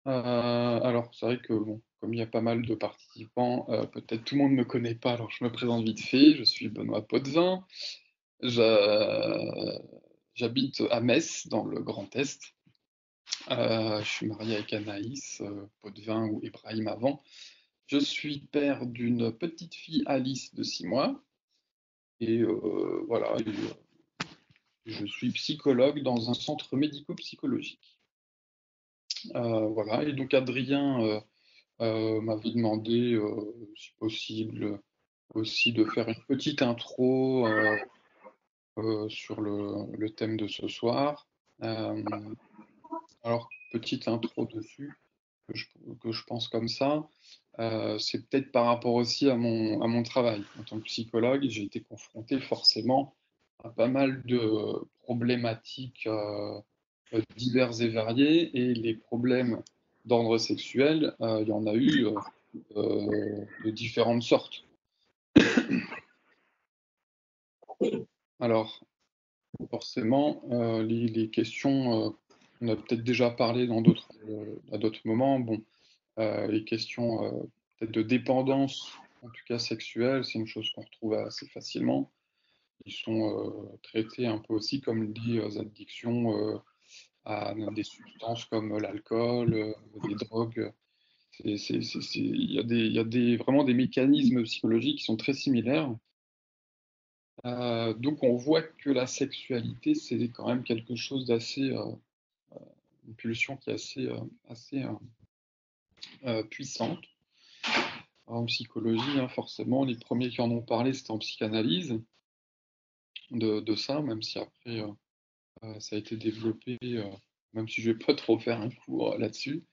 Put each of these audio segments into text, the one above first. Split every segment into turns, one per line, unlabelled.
Alors, c'est vrai que bon, comme il y a pas mal de participants, peut-être tout le monde ne me connaît pas, alors je me présente vite fait. Je suis Benoît Potvin. Je J'habite à Metz, dans le Grand Est. Je suis marié avec Anaïs, Potvin ou Ibrahim avant. Je suis père d'une petite fille Alice de 6 mois et voilà, je suis psychologue dans un centre médico-psychologique. Voilà et donc Adrien, m'avait demandé, si possible, aussi de faire une petite intro, sur le thème de ce soir. Hem, alors petite intro dessus, que je que je pense comme ça, c'est peut-être par rapport aussi à mon travail. En tant que psychologue, j'ai été confronté forcément à pas mal de problématiques, diverses et variées et les problèmes d'ordre sexuel, il y en a eu, de différentes sortes. Alors, forcément, les questions, on a peut-être déjà parlé à d'autres moments. Bon, les questions, peut-être de dépendance, en tout cas sexuelle, c'est une chose qu'on retrouve assez facilement. Ils sont, traités un peu aussi comme des, addictions, à des substances comme l'alcool, des drogues. Il y a vraiment des mécanismes psychologiques qui sont très similaires. Donc on voit que la sexualité, c'est quand même quelque chose d'assez, une pulsion qui est assez puissante. En psychologie, hein, forcément, les premiers qui en ont parlé, c'était en psychanalyse de ça, même si après, ça a été développé, même si je vais pas trop faire un cours, là-dessus.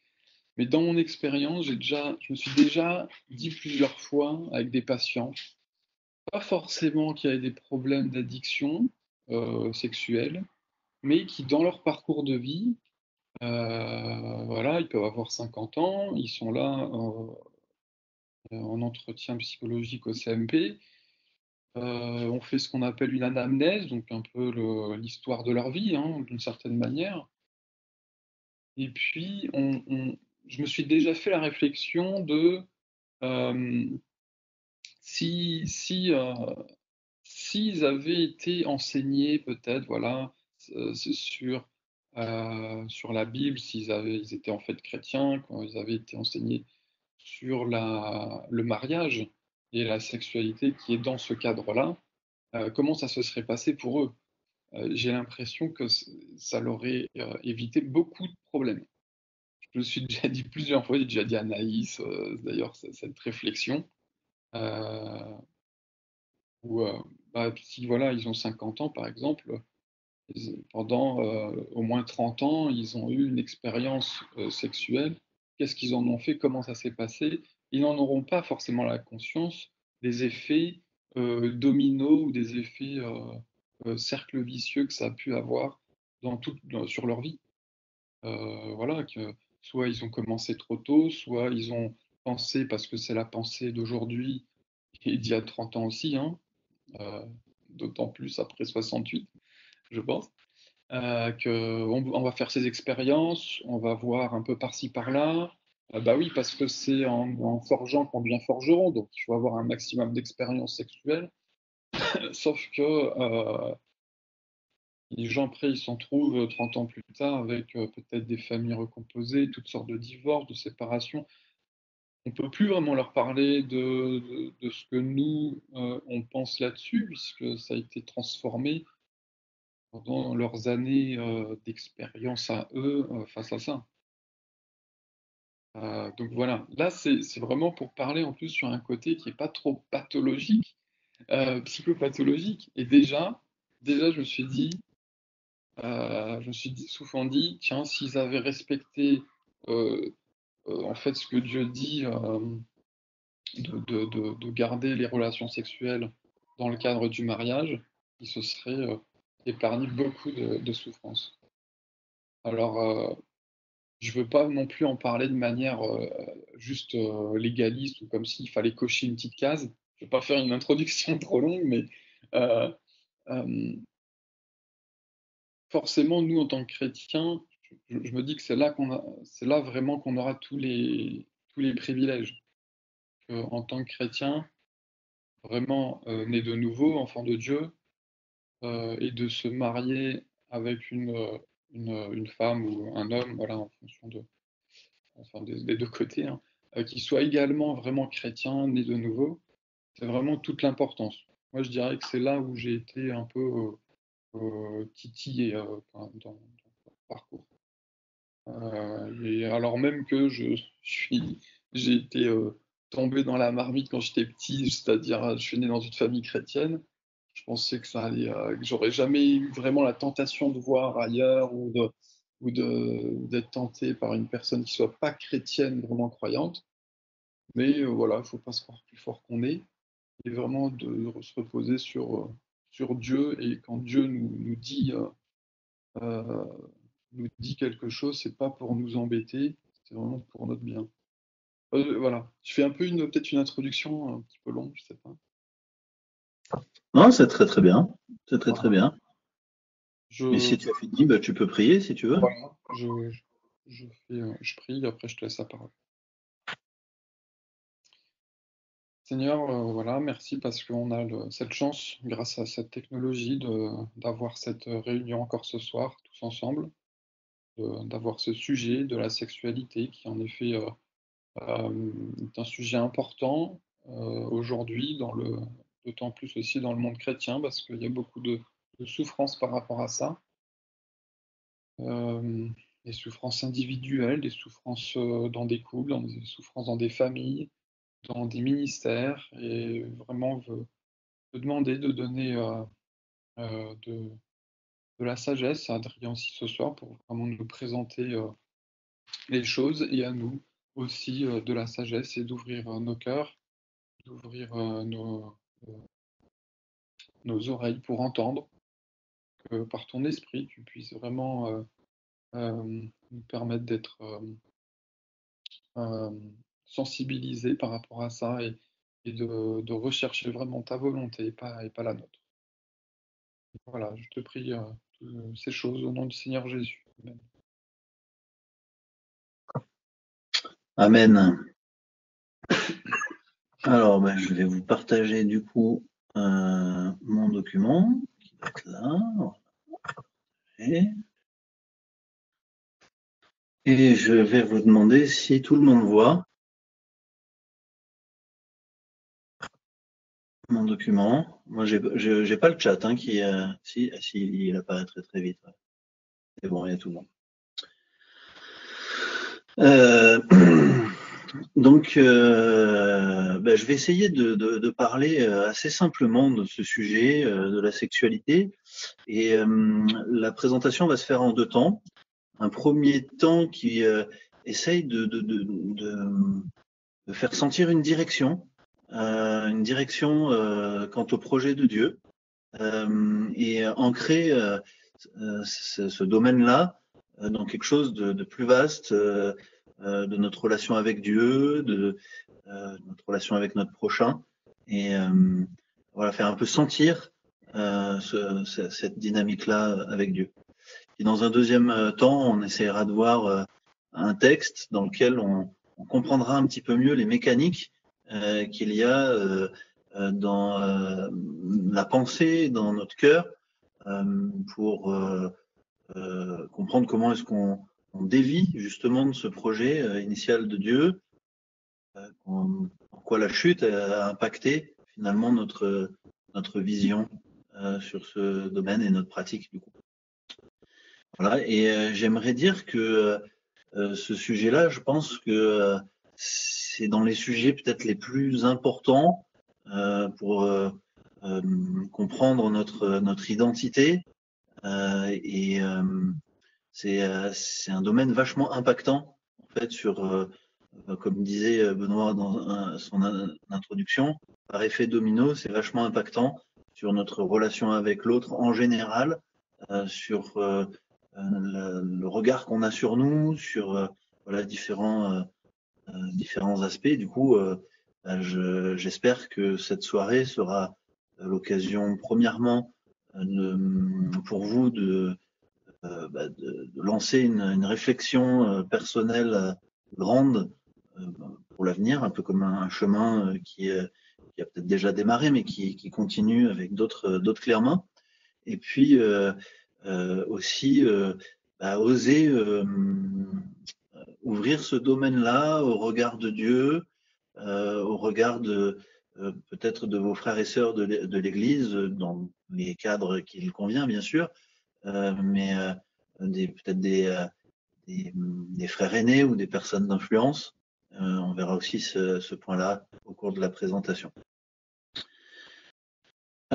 Mais dans mon expérience, je me suis déjà dit plusieurs fois avec des patients, pas forcément qui avaient des problèmes d'addiction, sexuelle, mais qui dans leur parcours de vie, voilà, ils peuvent avoir 50 ans, ils sont là, en entretien psychologique au CMP, on fait ce qu'on appelle une anamnèse, donc un peu l'histoire de leur vie, hein, d'une certaine manière et puis je me suis déjà fait la réflexion de, hem, si, s'ils avaient été enseignés peut-être, voilà, c'est sur la Bible, ils étaient en fait chrétiens, quand ils avaient été enseignés sur le mariage et la sexualité qui est dans ce cadre-là, comment ça se serait passé pour eux? J'ai l'impression que ça leur aurait, évité beaucoup de problèmes. Je me suis déjà dit plusieurs fois, j'ai déjà dit à Anaïs, d'ailleurs cette réflexion, heu, où, bah, si voilà, ils ont 50 ans par exemple, pendant, au moins 30 ans, ils ont eu une expérience, sexuelle. Qu'est-ce qu'ils en ont fait? Comment ça s'est passé? Ils n'en auront pas forcément la conscience des effets, dominos ou des effets, cercle vicieux que ça a pu avoir sur leur vie. Voilà, que soit ils ont commencé trop tôt, soit ils ont pensé parce que c'est la pensée d'aujourd'hui et d'il y a 30 ans aussi, hein, heu, d'autant plus après 68, je pense. Qu'on va faire ces expériences, on va voir un peu par-ci par-là. Bah oui, parce que c'est en forgeant qu'on devient forgeron, donc il faut avoir un maximum d'expérience sexuelle. Sauf que, les gens après, ils s'en trouvent, 30 ans plus tard avec, peut-être des familles recomposées, toutes sortes de divorces, de séparations. On peut plus vraiment leur parler de ce que nous, on pense là-dessus, puisque ça a été transformé pendant leurs années, d'expérience à eux, face à ça. Donc voilà, là, c'est vraiment pour parler en plus sur un côté qui est pas trop pathologique, psychopathologique et déjà je me suis souvent dit: «Tiens, s'ils avaient respecté, heu en fait, ce que Dieu dit, de garder les relations sexuelles dans le cadre du mariage, ils se seraient, épargnés beaucoup de souffrances». Alors, je veux pas non plus en parler de manière, juste, légaliste ou comme s'il fallait cocher une petite case. Je vais pas faire une introduction trop longue, mais, heu, hem, forcément, nous, en tant que chrétiens, je me dis que c'est là vraiment qu'on aura tous les privilèges. En tant que chrétien, vraiment, né de nouveau, enfant de Dieu, et de se marier avec une femme ou un homme, voilà, en fonction de enfin des 2 côtés, hein, qui soit également vraiment chrétien, né de nouveau, c'est vraiment toute l'importance. Moi, je dirais que c'est là où j'ai été un peu, titillé, quand même dans mon parcours. Et alors même que j'ai été, tombé dans la marmite quand j'étais petit, c'est-à-dire, je suis né dans une famille chrétienne. Je pensais que ça allait, que j'aurais jamais eu vraiment la tentation de voir ailleurs ou d'être tenté par une personne qui soit pas chrétienne, vraiment croyante. Mais, voilà, il faut pas se croire plus fort qu'on est et vraiment de se reposer sur Dieu et quand Dieu heu, nous dit quelque chose, c'est pas pour nous embêter, c'est vraiment pour notre bien. Voilà, je fais un peu peut-être une introduction un petit peu longue, je sais pas.
Non, c'est très très bien. C'est très très
Voilà,
bien. Et
je
si tu as fini, bah, tu peux prier si tu veux.
voilà, je prie, après je te laisse la parole. Seigneur, voilà, merci parce qu'on a cette chance, grâce à cette technologie, d'avoir cette réunion encore ce soir, tous ensemble, d'avoir ce sujet de la sexualité qui, en effet, est un sujet important aujourd'hui, d'autant plus aussi dans le monde chrétien, parce qu'il y a beaucoup de souffrances par rapport à ça. Des souffrances individuelles, des souffrances dans des couples, des souffrances dans des familles, dans des ministères, et vraiment veut demander de donner de la sagesse à Adrien aussi ce soir pour vraiment nous présenter les choses et à nous aussi de la sagesse et d'ouvrir nos cœurs, d'ouvrir nos oreilles pour entendre, que par ton esprit, tu puisses vraiment nous permettre d'être sensibilisés par rapport à ça et de rechercher vraiment ta volonté et pas la nôtre. Voilà, je te prie toutes ces choses au nom du Seigneur Jésus. Amen.
Amen. Alors, ben, je vais vous partager du coup mon document qui va être là. Et je vais vous demander si tout le monde voit mon document. Moi, j'ai pas le chat hein, qui si il apparaît très très vite. Ouais. C'est bon, il y a tout le monde. Donc, ben, je vais essayer de parler assez simplement de ce sujet de la sexualité. Et la présentation va se faire en 2 temps. Un premier temps qui essaye de faire sentir une direction quant au projet de Dieu, et ancrer ce domaine-là dans quelque chose de plus vaste, de notre relation avec Dieu, de notre relation avec notre prochain, et voilà, faire un peu sentir cette dynamique-là avec Dieu. Et dans un deuxième temps, on essaiera de voir un texte dans lequel on comprendra un petit peu mieux les mécaniques qu'il y a dans la pensée, dans notre cœur, pour comprendre comment est-ce qu'on dévie justement de ce projet initial de Dieu, en quoi la chute a impacté finalement notre vision sur ce domaine et notre pratique du coup. Voilà, et j'aimerais dire que ce sujet-là, je pense que c'est dans les sujets peut-être les plus importants pour comprendre notre identité, et c'est un domaine vachement impactant en fait sur, comme disait Benoît dans son introduction, par effet domino, c'est vachement impactant sur notre relation avec l'autre en général, sur le regard qu'on a sur nous, sur voilà, différents aspects. Du coup, j'espère que cette soirée sera l'occasion, premièrement, pour vous de lancer une réflexion personnelle grande pour l'avenir, un peu comme un chemin qui a peut-être déjà démarré, mais qui continue avec d'autres clés en main. Et puis aussi oser ouvrir ce domaine-là au regard de Dieu, au regard de peut-être de vos frères et sœurs de l'Église, dans les cadres qu'il convient, bien sûr, mais peut-être des frères aînés ou des personnes d'influence. On verra aussi ce point-là au cours de la présentation.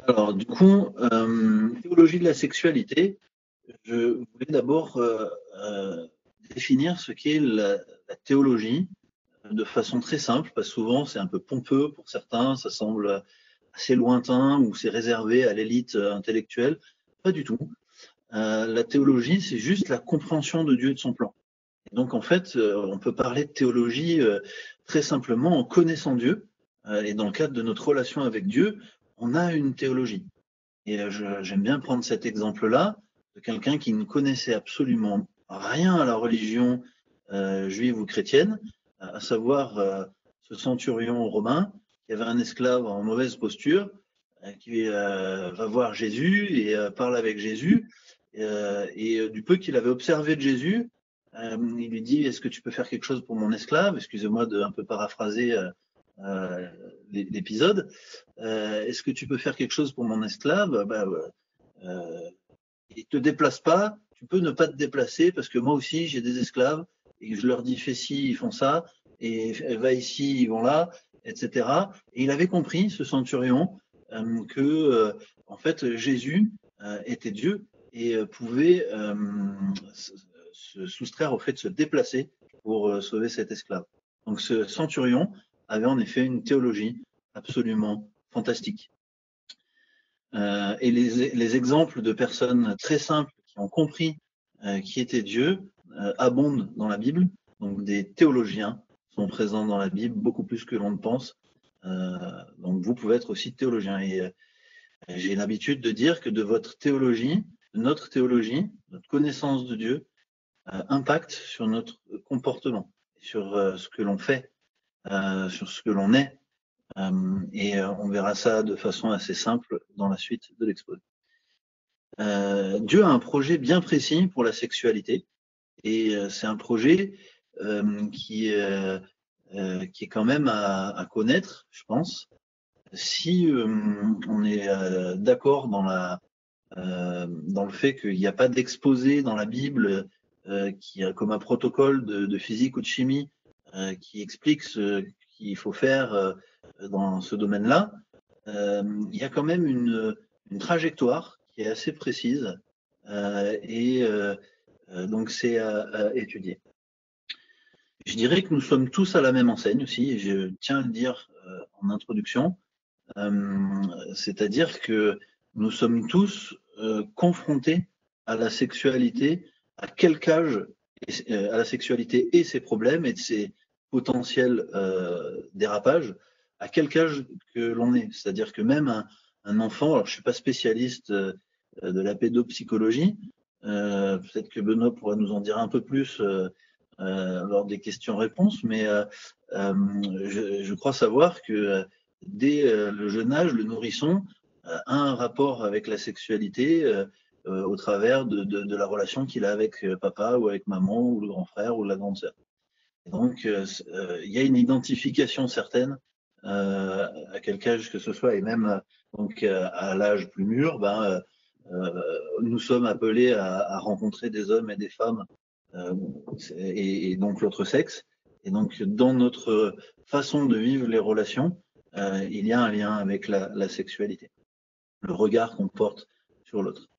Alors, du coup, théologie de la sexualité, je voulais d'abord définir ce qu'est la théologie de façon très simple, parce que souvent c'est un peu pompeux pour certains, ça semble assez lointain ou c'est réservé à l'élite intellectuelle. Pas du tout. La théologie, c'est juste la compréhension de Dieu et de son plan. Et donc en fait, on peut parler de théologie très simplement en connaissant Dieu, et dans le cadre de notre relation avec Dieu, on a une théologie. Et j'aime bien prendre cet exemple-là de quelqu'un qui ne connaissait absolument rien à la religion juive ou chrétienne, à savoir ce centurion romain qui avait un esclave en mauvaise posture, qui va voir Jésus et parle avec Jésus. Et du peu qu'il avait observé de Jésus, il lui dit: est-ce que tu peux faire quelque chose pour mon esclave? Excusez-moi de un peu paraphraser l'épisode. Est-ce que tu peux faire quelque chose pour mon esclave? Il te déplace pas, tu peux ne pas te déplacer parce que moi aussi j'ai des esclaves et je leur dis fais ci, ils font ça, et va ici, ils vont là, etc. Et il avait compris, ce centurion, que en fait Jésus était Dieu et pouvait se soustraire au fait de se déplacer pour sauver cet esclave. Donc ce centurion avait en effet une théologie absolument fantastique. Et les exemples de personnes très simples qui ont compris qui était Dieu abondent dans la Bible. Donc des théologiens sont présents dans la Bible, beaucoup plus que l'on ne pense. Donc vous pouvez être aussi théologien. Et j'ai l'habitude de dire que de votre théologie, notre connaissance de Dieu, impacte sur notre comportement, sur ce que l'on fait, sur ce que l'on est. Et on verra ça de façon assez simple dans la suite de l'exposé. Dieu a un projet bien précis pour la sexualité, et c'est un projet qui est quand même à connaître, je pense. Si on est d'accord dans le fait qu'il n'y a pas d'exposé dans la Bible qui a comme un protocole de physique ou de chimie qui explique ce qu'il faut faire dans ce domaine-là, il y a quand même une trajectoire qui est assez précise et donc c'est à étudier. Je dirais que nous sommes tous à la même enseigne aussi, et je tiens à le dire en introduction, c'est-à-dire que nous sommes tous confrontés à la sexualité, à quelque âge, à la sexualité et ses problèmes et ses potentiels dérapages, à quelque âge que l'on est. C'est-à-dire que même un enfant, alors je ne suis pas spécialiste de la pédopsychologie, peut-être que Benoît pourra nous en dire un peu plus lors des questions-réponses, mais je crois savoir que dès le jeune âge, le nourrisson a un rapport avec la sexualité au travers de la relation qu'il a avec papa ou avec maman ou le grand frère ou la grande sœur. Et donc, il y a une identification certaine à quel âge que ce soit, et même donc à l'âge plus mûr, nous sommes appelés à rencontrer des hommes et des femmes et donc l'autre sexe. Et donc, dans notre façon de vivre les relations, il y a un lien avec la sexualité, le regard qu'on porte sur l'autre.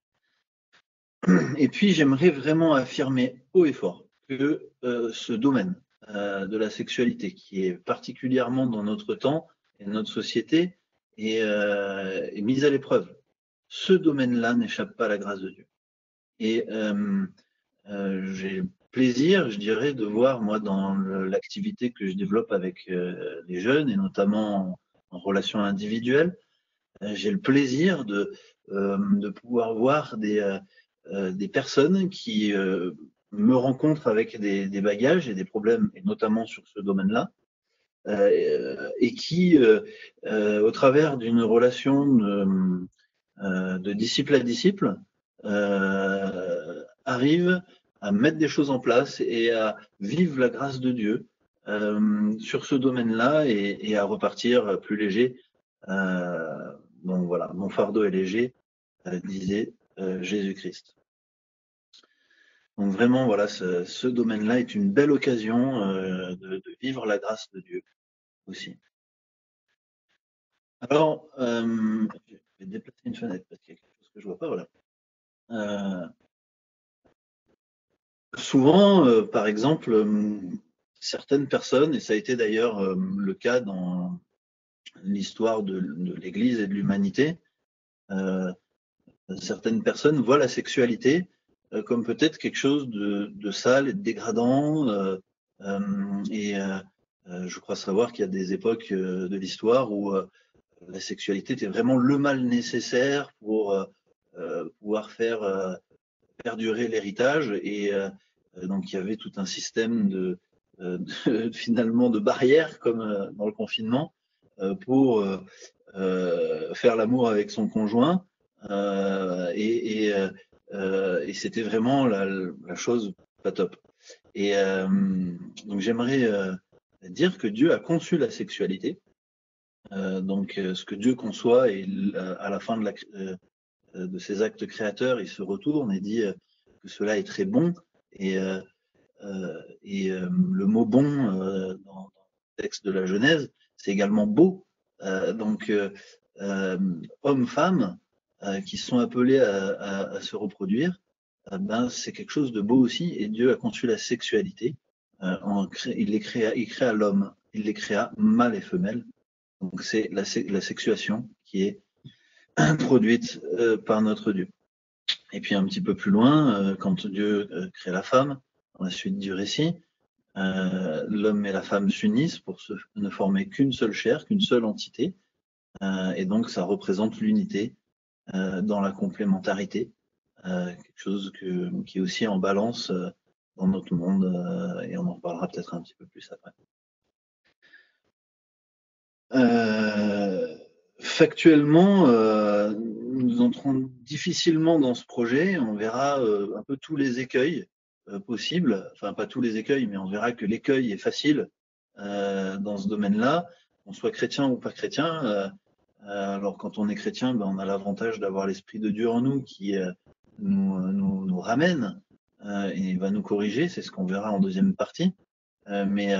Et puis, j'aimerais vraiment affirmer haut et fort que ce domaine de la sexualité, qui est particulièrement dans notre temps et notre société, est mis à l'épreuve. Ce domaine-là n'échappe pas à la grâce de Dieu. Et j'ai plaisir, je dirais, de voir, moi, dans l'activité que je développe avec les jeunes, et notamment en relation individuelle, j'ai le plaisir de pouvoir voir des personnes qui me rencontrent avec des bagages et des problèmes, et notamment sur ce domaine-là, et qui, au travers d'une relation de disciple à disciple, arrivent à mettre des choses en place et à vivre la grâce de Dieu sur ce domaine-là et à repartir plus léger. Donc voilà, mon fardeau est léger, disait Jésus-Christ. Donc vraiment, voilà, ce domaine-là est une belle occasion de vivre la grâce de Dieu aussi. Alors, je vais déplacer une fenêtre parce qu'il y a quelque chose que je vois pas, voilà. Souvent, par exemple, certaines personnes, et ça a été d'ailleurs le cas dans l'histoire de l'Église et de l'humanité, certaines personnes voient la sexualité comme peut-être quelque chose de sale et de dégradant. Je crois savoir qu'il y a des époques de l'histoire où la sexualité était vraiment le mal nécessaire pour pouvoir faire perdurer l'héritage. Et donc il y avait tout un système finalement de barrières, comme dans le confinement, pour faire l'amour avec son conjoint. Et c'était vraiment la chose pas top. Et donc j'aimerais dire que Dieu a conçu la sexualité. Donc ce que Dieu conçoit, et à la fin de ses actes créateurs, il se retourne et dit que cela est très bon. Et le mot bon dans le texte de la Genèse, c'est également beau. Donc hommes-femmes qui sont appelés à se reproduire, ben, c'est quelque chose de beau aussi. Et Dieu a conçu la sexualité. Il créa l'homme, il les créa mâle et femelle. Donc c'est la sexuation qui est produite par notre Dieu. Et puis un petit peu plus loin, quand Dieu crée la femme, dans la suite du récit, l'homme et la femme s'unissent pour ne former qu'une seule chair, qu'une seule entité. Et donc ça représente l'unité dans la complémentarité, quelque chose qui est aussi en balance dans notre monde, et on en reparlera peut-être un petit peu plus après. Factuellement, nous entrons difficilement dans ce projet. On verra un peu tous les écueils possibles. Enfin, pas tous les écueils, mais on verra que l'écueil est facile dans ce domaine-là, qu'on soit chrétien ou pas chrétien. Alors, quand on est chrétien, ben, on a l'avantage d'avoir l'Esprit de Dieu en nous qui nous ramène et va nous corriger. C'est ce qu'on verra en deuxième partie. Mais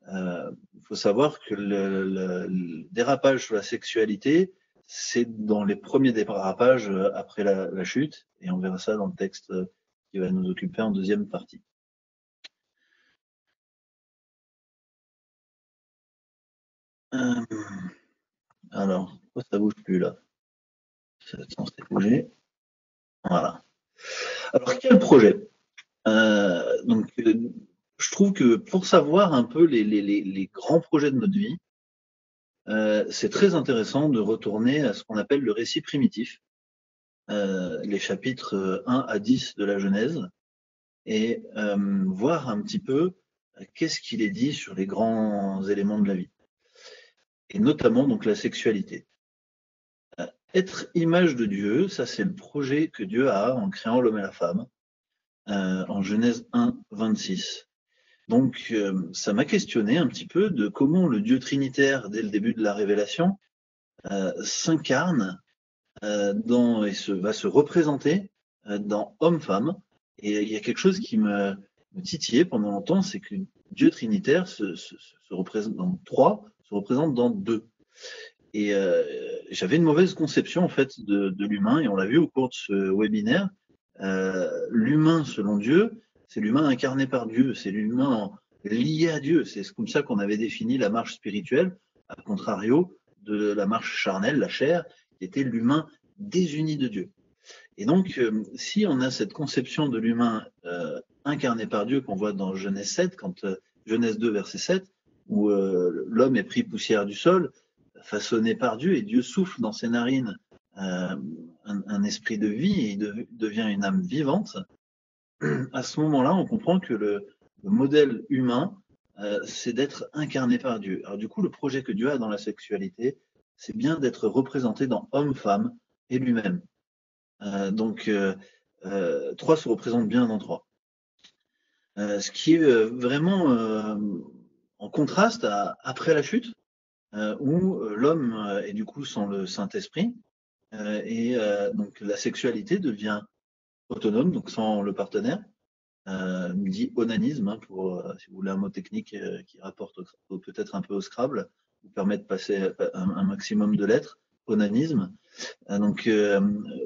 il faut savoir que le dérapage sur la sexualité, c'est dans les premiers dérapages après la chute, et on verra ça dans le texte qui va nous occuper en deuxième partie. Alors, pourquoi ça bouge plus là? C'est censé bouger. Voilà. Alors, quel projet? Donc, je trouve que pour savoir un peu les grands projets de notre vie, c'est très intéressant de retourner à ce qu'on appelle le récit primitif, les chapitres 1 à 10 de la Genèse, et voir un petit peu qu'est-ce qu'il est dit sur les grands éléments de la vie, et notamment donc la sexualité. Être image de Dieu, ça c'est le projet que Dieu a en créant l'homme et la femme, en Genèse 1, 26. Donc ça m'a questionné un petit peu de comment le Dieu trinitaire, dès le début de la révélation, s'incarne va se représenter dans homme-femme. Et il y a quelque chose qui me titillait pendant longtemps, c'est que Dieu trinitaire se représente dans 3, se représente dans 2. Et j'avais une mauvaise conception en fait de l'humain, et on l'a vu au cours de ce webinaire. L'humain selon Dieu, c'est l'humain incarné par Dieu, c'est l'humain lié à Dieu. C'est comme ça qu'on avait défini la marche spirituelle, à contrario de la marche charnelle, la chair, qui était l'humain désuni de Dieu. Et donc, si on a cette conception de l'humain incarné par Dieu qu'on voit dans Genèse 7, Genèse 2, verset 7, où l'homme est pris poussière du sol, façonné par Dieu, et Dieu souffle dans ses narines un esprit de vie et il devient une âme vivante, à ce moment-là, on comprend que le modèle humain, c'est d'être incarné par Dieu. Alors du coup, le projet que Dieu a dans la sexualité, c'est bien d'être représenté dans homme-femme et lui-même. Donc, trois se représentent bien dans trois. Ce qui est vraiment en contraste après la chute, où l'homme est du coup sans le Saint-Esprit, et donc la sexualité devient autonome, donc sans le partenaire, dit onanisme, hein, si vous voulez un mot technique qui rapporte peut-être un peu au Scrabble, vous permet de passer un maximum de lettres, onanisme, donc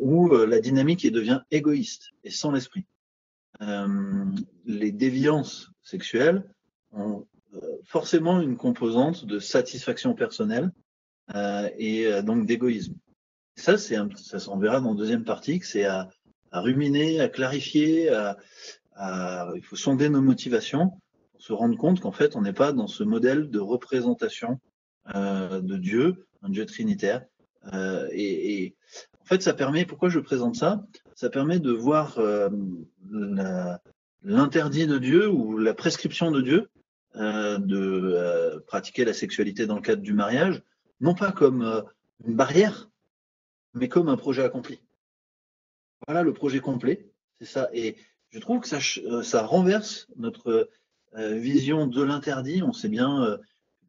où la dynamique devient égoïste et sans l'esprit. Les déviances sexuelles ont forcément une composante de satisfaction personnelle et donc d'égoïsme. Ça, ça s'en verra dans la deuxième partie, que c'est à ruminer, à clarifier, il faut sonder nos motivations pour se rendre compte qu'en fait, on n'est pas dans ce modèle de représentation de Dieu, un Dieu trinitaire. Et en fait, ça permet, pourquoi je présente ça? Ça permet de voir l'interdit de Dieu ou la prescription de Dieu de pratiquer la sexualité dans le cadre du mariage, non pas comme une barrière, mais comme un projet accompli. Voilà le projet complet, c'est ça. Et je trouve que ça renverse notre vision de l'interdit. On sait bien,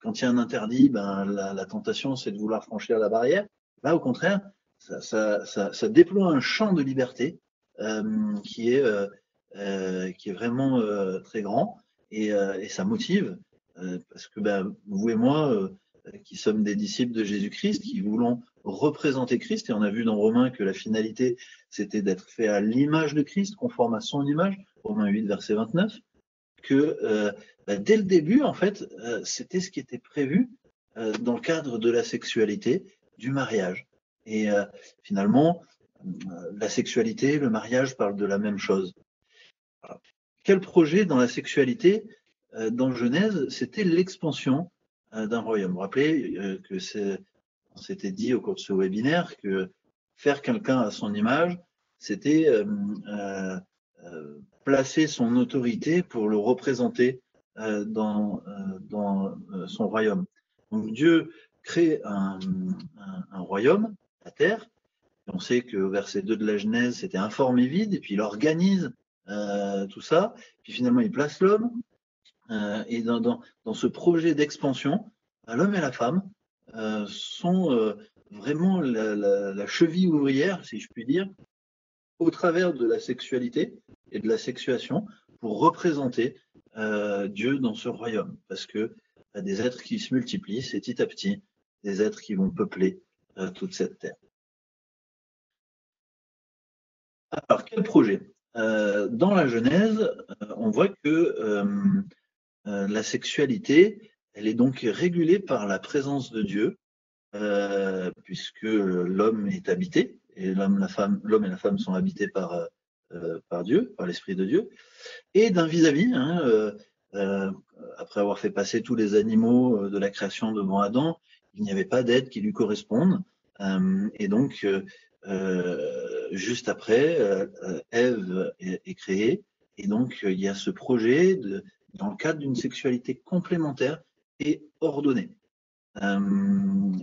quand il y a un interdit, ben, la tentation, c'est de vouloir franchir la barrière. Là, au contraire, ça déploie un champ de liberté qui est vraiment très grand et ça motive parce que ben, vous et moi, qui sommes des disciples de Jésus-Christ, qui voulons représenter Christ, et on a vu dans Romains que la finalité, c'était d'être fait à l'image de Christ, conforme à son image, Romains 8, verset 29, que dès le début, en fait, c'était ce qui était prévu dans le cadre de la sexualité, du mariage. Et finalement, la sexualité, le mariage parlent de la même chose. Alors, quel projet dans la sexualité dans Genèse, c'était l'expansion d'un royaume. Vous vous rappelez que on s'était dit au cours de ce webinaire que faire quelqu'un à son image, c'était placer son autorité pour le représenter dans son royaume. Donc Dieu crée un royaume, la terre. On sait qu'au verset 2 de la Genèse, c'était informe et vide, et puis il organise tout ça, puis finalement il place l'homme, et dans ce projet d'expansion, l'homme et la femme sont vraiment la cheville ouvrière, si je puis dire, au travers de la sexualité et de la sexuation pour représenter Dieu dans ce royaume. Parce que des êtres qui se multiplient, c'est petit à petit des êtres qui vont peupler toute cette terre. Alors, quel projet? Dans la Genèse, on voit que la sexualité, elle est donc régulée par la présence de Dieu, puisque l'homme est habité, et l'homme et la femme sont habités par Dieu, par l'Esprit de Dieu, et d'un vis-à-vis, après avoir fait passer tous les animaux de la création devant Adam, il n'y avait pas d'être qui lui corresponde, et donc juste après, Ève est créée, et donc il y a ce projet dans le cadre d'une sexualité complémentaire et ordonnée.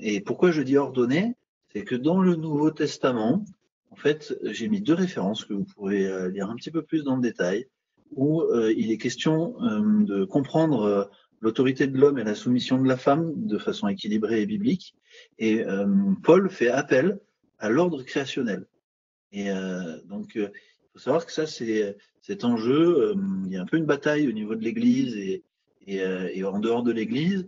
Et pourquoi je dis ordonnée? C'est que dans le Nouveau Testament, en fait, j'ai mis deux références que vous pourrez lire un petit peu plus dans le détail, où il est question de comprendre l'autorité de l'homme et la soumission de la femme de façon équilibrée et biblique. Et Paul fait appel à l'ordre créationnel. Et donc, il faut savoir que ça, cet enjeu, il y a un peu une bataille au niveau de l'Église et en dehors de l'Église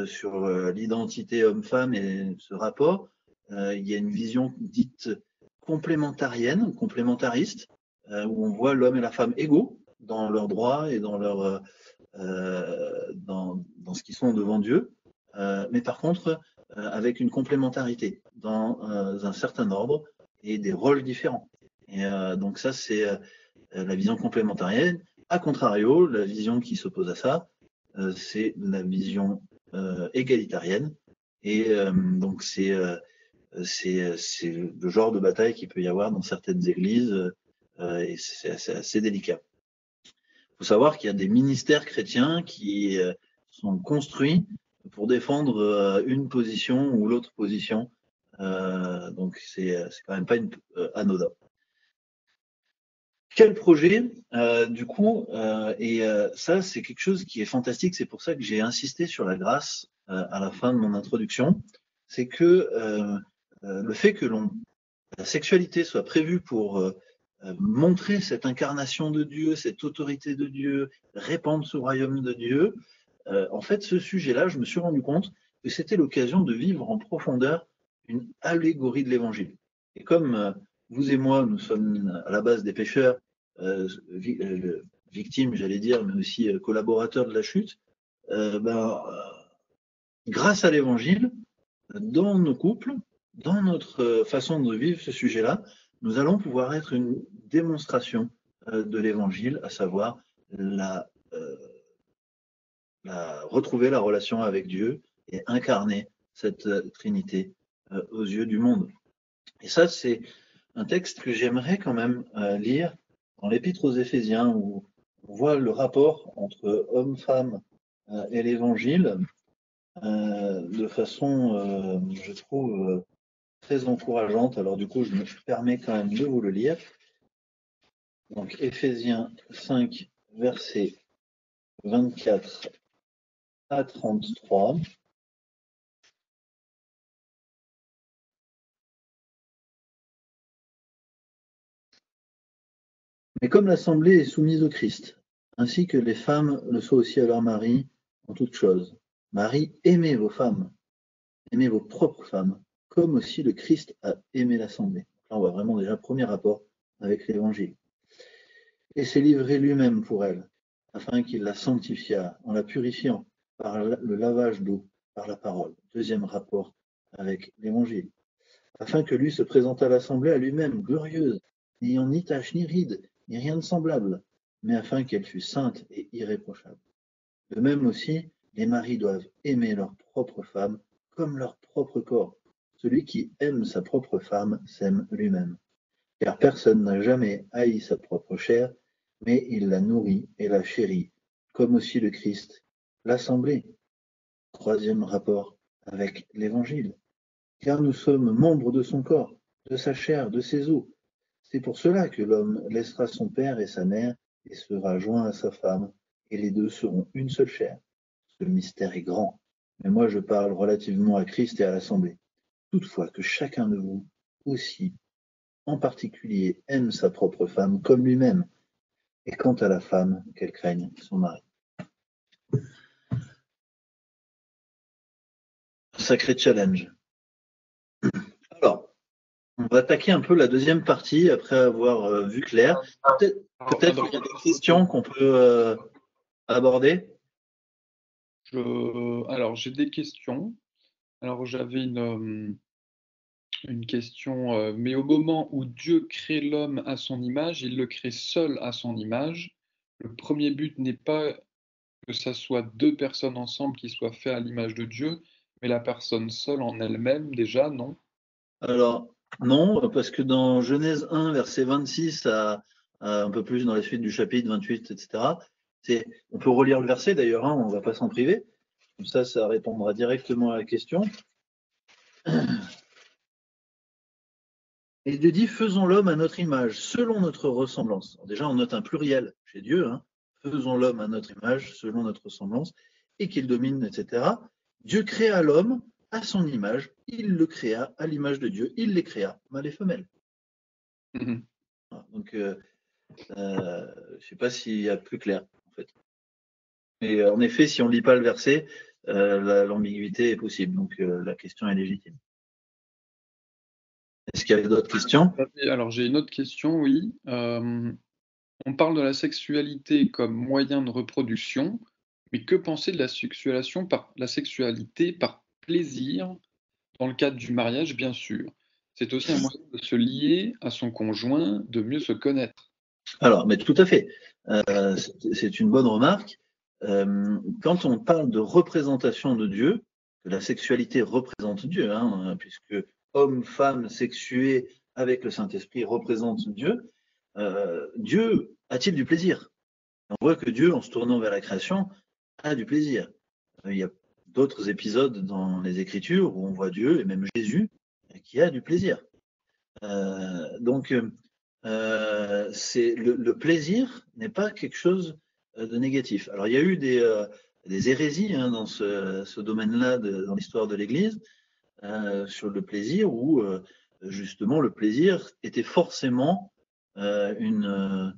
sur l'identité homme-femme et ce rapport. Il y a une vision dite complémentarienne, complémentariste, où on voit l'homme et la femme égaux dans leurs droits et dans ce qu'ils sont devant Dieu, mais par contre avec une complémentarité dans un certain ordre et des rôles différents. Et donc ça, c'est la vision complémentarienne. A contrario, la vision qui s'oppose à ça, c'est la vision égalitarienne. Et donc c'est c'est le genre de bataille qu'il peut y avoir dans certaines églises, et c'est assez délicat. Il faut savoir qu'il y a des ministères chrétiens qui sont construits pour défendre une position ou l'autre position. Donc c'est quand même pas anodin. Quel projet, du coup, et ça c'est quelque chose qui est fantastique, c'est pour ça que j'ai insisté sur la grâce à la fin de mon introduction, c'est que le fait que la sexualité soit prévue pour montrer cette incarnation de Dieu, cette autorité de Dieu, répandre ce royaume de Dieu, en fait ce sujet-là, je me suis rendu compte que c'était l'occasion de vivre en profondeur une allégorie de l'évangile. Et comme vous et moi, nous sommes à la base des pécheurs, victimes, j'allais dire, mais aussi collaborateurs de la chute, grâce à l'évangile, dans nos couples, dans notre façon de vivre ce sujet-là, nous allons pouvoir être une démonstration de l'évangile, à savoir retrouver la relation avec Dieu et incarner cette Trinité aux yeux du monde. Et ça, c'est un texte que j'aimerais quand même lire dans l'Épître aux Éphésiens, où on voit le rapport entre homme-femme et l'Évangile de façon, je trouve, très encourageante. Alors du coup, je me permets quand même de vous le lire. Donc Éphésiens 5, versets 24 à 33. Mais comme l'Assemblée est soumise au Christ, ainsi que les femmes le soient aussi à leur mari en toutes choses. Marie, aimez vos femmes, aimez vos propres femmes, comme aussi le Christ a aimé l'Assemblée. Là, on voit vraiment déjà un premier rapport avec l'Évangile. Et s'est livré lui-même pour elle, afin qu'il la sanctifiât en la purifiant par le lavage d'eau, par la parole. Deuxième rapport avec l'Évangile. Afin que lui se présente à l'Assemblée à lui-même, glorieuse, n'ayant ni tache, ni ride, ni rien de semblable, mais afin qu'elle fût sainte et irréprochable. De même aussi, les maris doivent aimer leur propre femme comme leur propre corps. Celui qui aime sa propre femme s'aime lui-même. Car personne n'a jamais haï sa propre chair, mais il la nourrit et la chérit, comme aussi le Christ, l'Assemblée. Troisième rapport avec l'Évangile. Car nous sommes membres de son corps, de sa chair, de ses os. C'est pour cela que l'homme laissera son père et sa mère et sera joint à sa femme, et les deux seront une seule chair. Ce mystère est grand, mais moi je parle relativement à Christ et à l'Assemblée. Toutefois que chacun de vous aussi, en particulier, aime sa propre femme comme lui-même, et quant à la femme, qu'elle craigne son mari. Sacré challenge. Alors, on va attaquer un peu la deuxième partie après avoir vu clair. Peut-être qu'il y a des questions qu'on peut aborder.
Alors, j'ai des questions. Alors, j'avais une question, mais au moment où Dieu crée l'homme à son image, il le crée seul à son image. Le premier but n'est pas que ça soit deux personnes ensemble qui soient faits à l'image de Dieu, mais la personne seule en elle-même, déjà, non?
Alors, non, parce que dans Genèse 1, verset 26 à un peu plus dans la suite du chapitre 28, etc., on peut relire le verset d'ailleurs, on ne va pas s'en priver. Comme ça répondra directement à la question. Et Dieu dit, faisons l'homme à notre image, selon notre ressemblance. Alors déjà, on note un pluriel chez Dieu, faisons l'homme à notre image, selon notre ressemblance, et qu'il domine, etc. Dieu créa l'homme à son image, il le créa à l'image de Dieu, il les créa, mâles et femelles.
Mmh.
Voilà, donc, je ne sais pas s'il y a plus clair, en fait. Mais en effet, si on ne lit pas le verset, l'ambiguïté est possible, donc la question est légitime. Est-ce qu'il y avait d'autres questions?
Alors, j'ai une autre question, oui. On parle de la sexualité comme moyen de reproduction, mais que penser de la sexualité par plaisir, dans le cadre du mariage, bien sûr? C'est aussi un moyen de se lier à son conjoint, de mieux se connaître.
Alors, mais tout à fait. C'est une bonne remarque. Quand on parle de représentation de Dieu, que la sexualité représente Dieu, puisque homme, femme, sexué avec le Saint-Esprit représente Dieu, Dieu a-t-il du plaisir? On voit que Dieu, en se tournant vers la création, a du plaisir. Il y a d'autres épisodes dans les Écritures où on voit Dieu, et même Jésus, qui a du plaisir. Donc, le plaisir n'est pas quelque chose de négatif. Alors, il y a eu des hérésies dans ce domaine-là dans l'histoire de l'Église sur le plaisir, où justement le plaisir était forcément une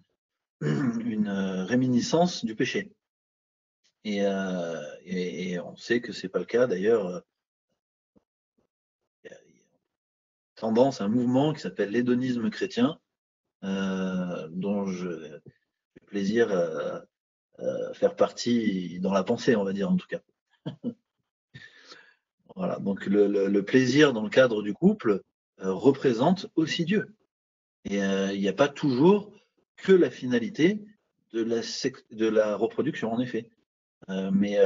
réminiscence du péché. Et on sait que c'est pas le cas. D'ailleurs, il y a tendance, un mouvement qui s'appelle l'hédonisme chrétien, dont j'ai plaisir à faire partie dans la pensée, on va dire en tout cas. Voilà. Donc le plaisir dans le cadre du couple représente aussi Dieu. Et il n'y a pas toujours que la finalité de la reproduction, en effet. Mais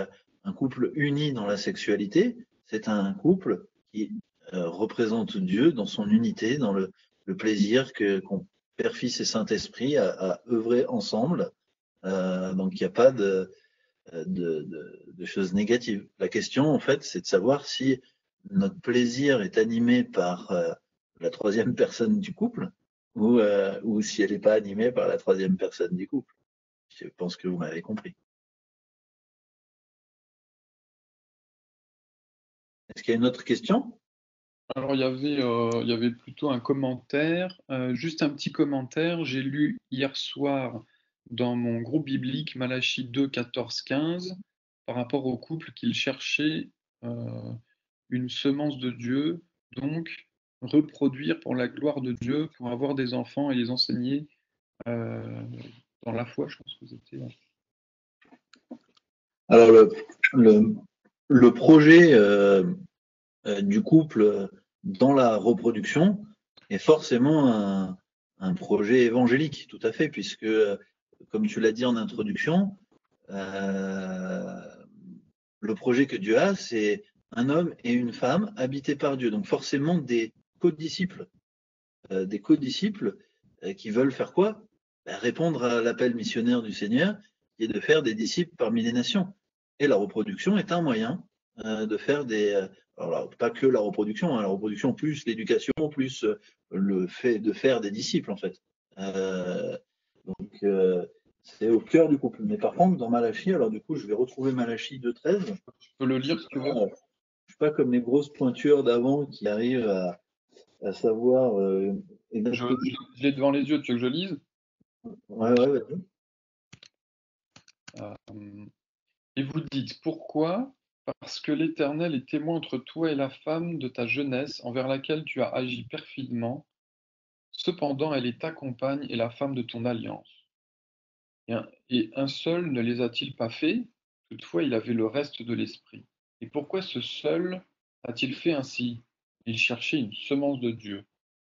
un couple uni dans la sexualité, c'est un couple qui représente Dieu dans son unité, dans le plaisir qu'ont Père, Fils et Saint-Esprit à œuvrer ensemble. Donc il n'y a pas de choses négatives. La question, en fait, c'est de savoir si notre plaisir est animé par la troisième personne du couple ou si elle n'est pas animée par la troisième personne du couple. Je pense que vous m'avez compris. Est-ce qu'il y a une autre question?
Alors, il y avait plutôt un commentaire, juste un petit commentaire. J'ai lu hier soir dans mon groupe biblique Malachie 2, 14, 15, par rapport au couple qu'il cherchait une semence de Dieu, donc reproduire pour la gloire de Dieu, pour avoir des enfants et les enseigner euh, dans la foi, je pense que c'était.
Alors, le projet du couple dans la reproduction est forcément un projet évangélique, tout à fait, puisque, comme tu l'as dit en introduction, le projet que Dieu a, c'est un homme et une femme habités par Dieu. Donc forcément des codisciples, qui veulent faire quoi? Répondre à l'appel missionnaire du Seigneur, qui est de faire des disciples parmi les nations. Et la reproduction est un moyen de faire alors pas que la reproduction, la reproduction plus l'éducation, plus le fait de faire des disciples en fait. Donc c'est au cœur du couple. Mais par contre, dans Malachie, alors du coup, je vais retrouver Malachie 2.13.
Je peux le lire si tu veux.
Je suis pas comme les grosses pointures d'avant qui arrivent à savoir exactement.
Je l'ai devant les yeux, tu veux que je lise?
Ouais, vas-y.
Et vous dites, pourquoi? Parce que l'Éternel est témoin entre toi et la femme de ta jeunesse, envers laquelle tu as agi perfidement. Cependant, elle est ta compagne et la femme de ton alliance. Et un seul ne les a-t-il pas faits? Toutefois, il avait le reste de l'esprit. Et pourquoi ce seul a-t-il fait ainsi? Il cherchait une semence de Dieu.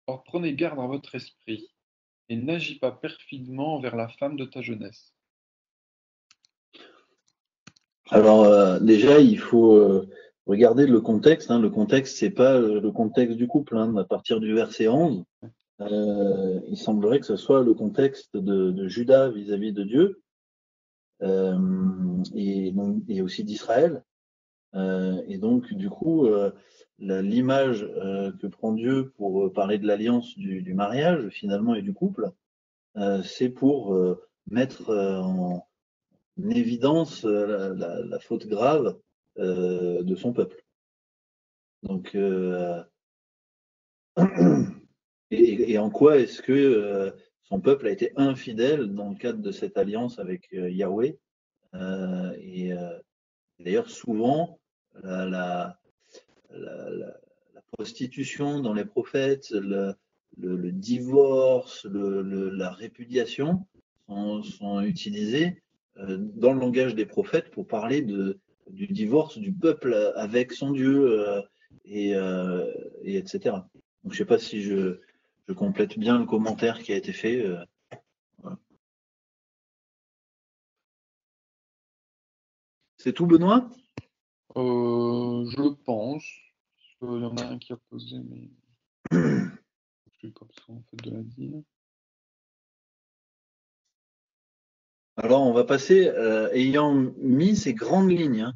Or, prenez garde à votre esprit, et n'agis pas perfidement envers la femme de ta jeunesse.
Alors déjà, il faut regarder le contexte. Le contexte, c'est pas le contexte du couple. À partir du verset 11, il semblerait que ce soit le contexte de Judas vis-à-vis de Dieu et aussi d'Israël. Et donc, du coup, l'image que prend Dieu pour parler de l'alliance du mariage, finalement, et du couple, c'est pour mettre en évidence la faute grave de son peuple. Donc, et en quoi est-ce que son peuple a été infidèle dans le cadre de cette alliance avec Yahweh et d'ailleurs, souvent, la, la, la prostitution dans les prophètes, le divorce, la répudiation sont utilisés dans le langage des prophètes pour parler du divorce du peuple avec son Dieu et etc. Donc, je ne sais pas si je complète bien le commentaire qui a été fait. Voilà. C'est tout, Benoît?
Je pense. Il y en a un qui a posé, mais. Je n'ai pas besoin en fait de la dire.
Alors, on va passer, ayant mis ces grandes lignes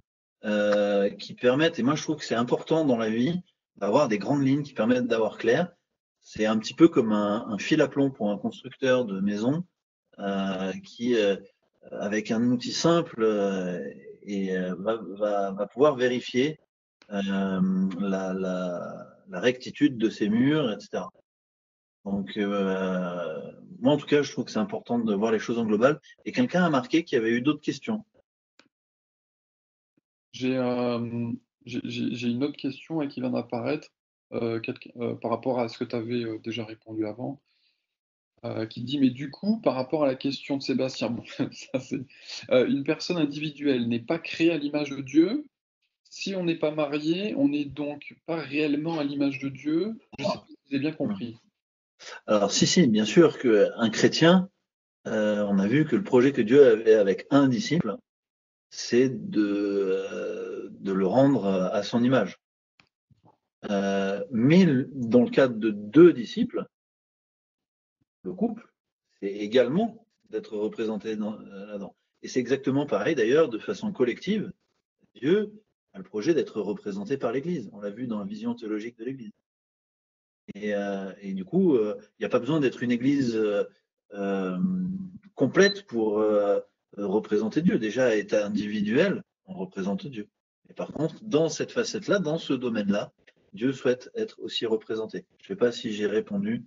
qui permettent, et moi je trouve que c'est important dans la vie d'avoir des grandes lignes qui permettent d'avoir clair. C'est un petit peu comme un fil à plomb pour un constructeur de maison qui, avec un outil simple, va pouvoir vérifier la rectitude de ses murs, etc. Donc, moi, en tout cas, je trouve que c'est important de voir les choses en global. Et quelqu'un a marqué qu'il y avait eu d'autres questions.
J'ai une autre question qui vient d'apparaître par rapport à ce que tu avais déjà répondu avant, qui dit, mais du coup, par rapport à la question de Sébastien, bon, ça c'est, une personne individuelle n'est pas créée à l'image de Dieu. Si on n'est pas marié, on n'est donc pas réellement à l'image de Dieu. Je ne sais pas si vous avez bien compris.
Alors, si, bien sûr qu'un chrétien, on a vu que le projet que Dieu avait avec un disciple, c'est de le rendre à son image. Mais dans le cadre de deux disciples, le couple, c'est également d'être représenté là-dedans. Et c'est exactement pareil d'ailleurs, de façon collective. Dieu a le projet d'être représenté par l'Église. On l'a vu dans la vision théologique de l'Église. Et du coup, il n'y a pas besoin d'être une Église complète pour représenter Dieu. Déjà, à état individuel, on représente Dieu. Et par contre, dans cette facette-là, dans ce domaine-là, Dieu souhaite être aussi représenté. Je ne sais pas si j'ai répondu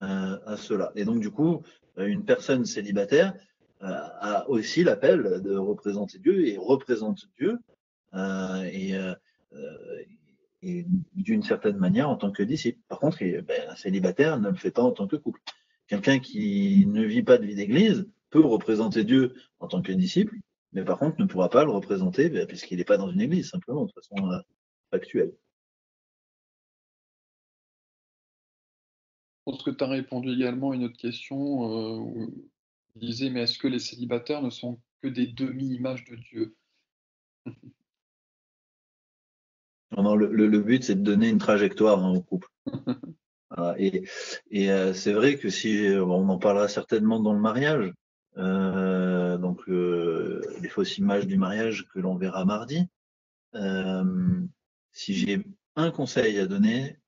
à cela. Et donc, du coup, une personne célibataire a aussi l'appel de représenter Dieu et représente Dieu. Et d'une certaine manière en tant que disciple. Par contre, un célibataire ne le fait pas en tant que couple. Quelqu'un qui ne vit pas de vie d'église peut représenter Dieu en tant que disciple, mais par contre ne pourra pas le représenter puisqu'il n'est pas dans une église, simplement, de façon factuelle.
Je pense que tu as répondu également à une autre question où il disait, mais est-ce que les célibataires ne sont que des demi-images de Dieu?
Non, le but, c'est de donner une trajectoire au couple. Voilà. Et c'est vrai que si on en parlera certainement dans le mariage, donc les fausses images du mariage que l'on verra mardi. Si j'ai un conseil à donner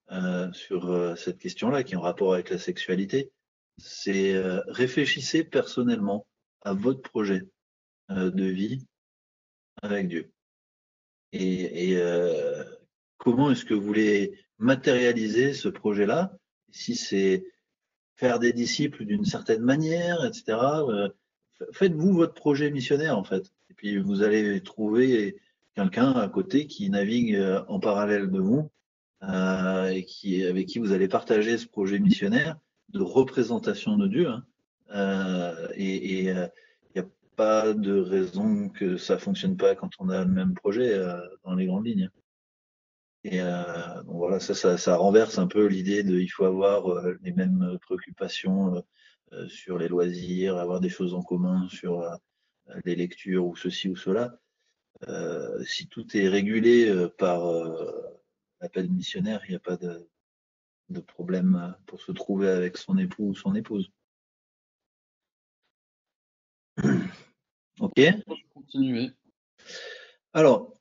sur cette question-là, qui est en rapport avec la sexualité, c'est réfléchissez personnellement à votre projet de vie avec Dieu. Et comment est-ce que vous voulez matérialiser ce projet-là? Si c'est faire des disciples d'une certaine manière, etc. Faites-vous votre projet missionnaire, en fait. Et puis, vous allez trouver quelqu'un à côté qui navigue en parallèle de vous et avec qui vous allez partager ce projet missionnaire de représentation de Dieu. Hein. Et il n'y a pas de raison que ça fonctionne pas quand on a le même projet dans les grandes lignes. Et donc voilà, ça renverse un peu l'idée de il faut avoir les mêmes préoccupations sur les loisirs, avoir des choses en commun sur les lectures ou ceci ou cela. Si tout est régulé par l'appel missionnaire, il n'y a pas de problème pour se trouver avec son époux ou son épouse. Ok.
Je vais continuer.
Alors,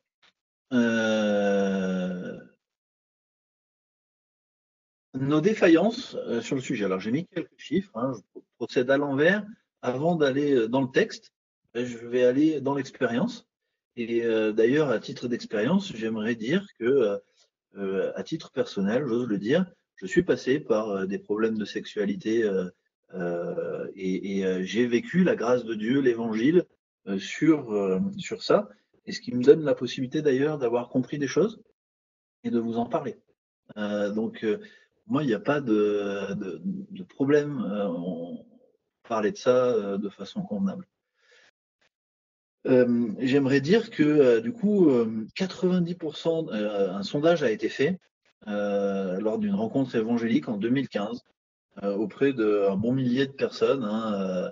nos défaillances sur le sujet. Alors, j'ai mis quelques chiffres. Hein, je procède à l'envers. Avant d'aller dans le texte, je vais aller dans l'expérience. Et d'ailleurs, à titre d'expérience, j'aimerais dire que, à titre personnel, j'ose le dire, je suis passé par des problèmes de sexualité et j'ai vécu la grâce de Dieu, l'évangile, sur ça. Et ce qui me donne la possibilité d'ailleurs d'avoir compris des choses et de vous en parler. Donc, moi, il n'y a pas de problème. On parlait de ça de façon convenable. J'aimerais dire que du coup, 90%, un sondage a été fait lors d'une rencontre évangélique en 2015 auprès d'un bon millier de personnes. Hein,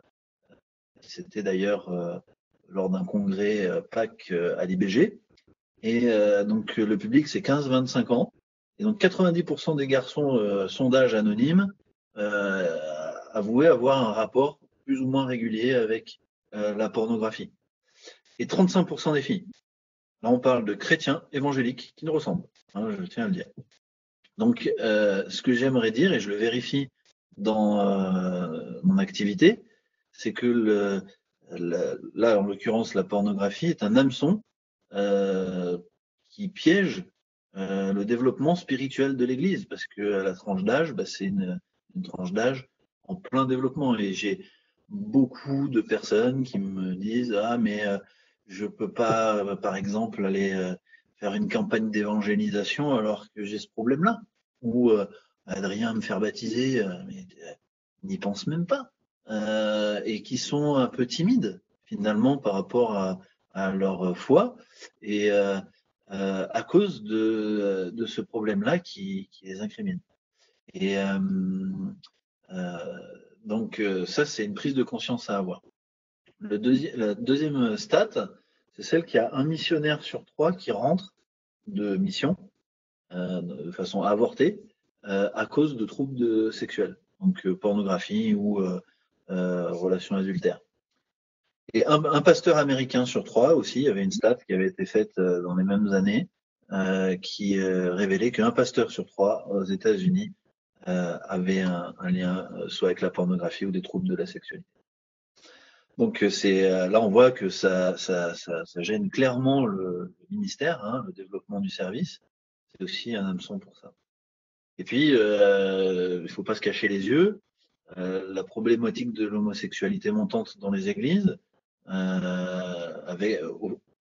c'était d'ailleurs lors d'un congrès Pâques à l'IBG. Et donc le public, c'est 15-25 ans. Et donc 90% des garçons, sondage anonyme, avouaient avoir un rapport plus ou moins régulier avec la pornographie. Et 35% des filles. Là, on parle de chrétiens évangéliques qui nous ressemblent, hein, je tiens à le dire. Donc, ce que j'aimerais dire, et je le vérifie dans mon activité, c'est que là, en l'occurrence, la pornographie est un hameçon qui piège le développement spirituel de l'Église, parce que la tranche d'âge, c'est une tranche d'âge en plein développement. Et j'ai beaucoup de personnes qui me disent mais je peux pas, par exemple, aller faire une campagne d'évangélisation alors que j'ai ce problème-là. Ou Adrien me faire baptiser, mais n'y pense même pas. Et qui sont un peu timides finalement par rapport à leur foi et à cause de ce problème-là qui les incrimine. Et donc ça, c'est une prise de conscience à avoir. La deuxième stat, c'est celle qui a un missionnaire sur 3 qui rentre de mission de façon avortée à cause de troubles sexuels, donc pornographie ou relations adultères. Et un pasteur américain sur 3 aussi, il y avait une stat qui avait été faite dans les mêmes années, qui révélait qu'un pasteur sur 3 aux États-Unis avait un lien soit avec la pornographie ou des troubles de la sexualité. Donc là on voit que ça gêne clairement le ministère, hein, le développement du service. C'est aussi un hameçon pour ça. Et puis il faut pas se cacher les yeux. La problématique de l'homosexualité montante dans les églises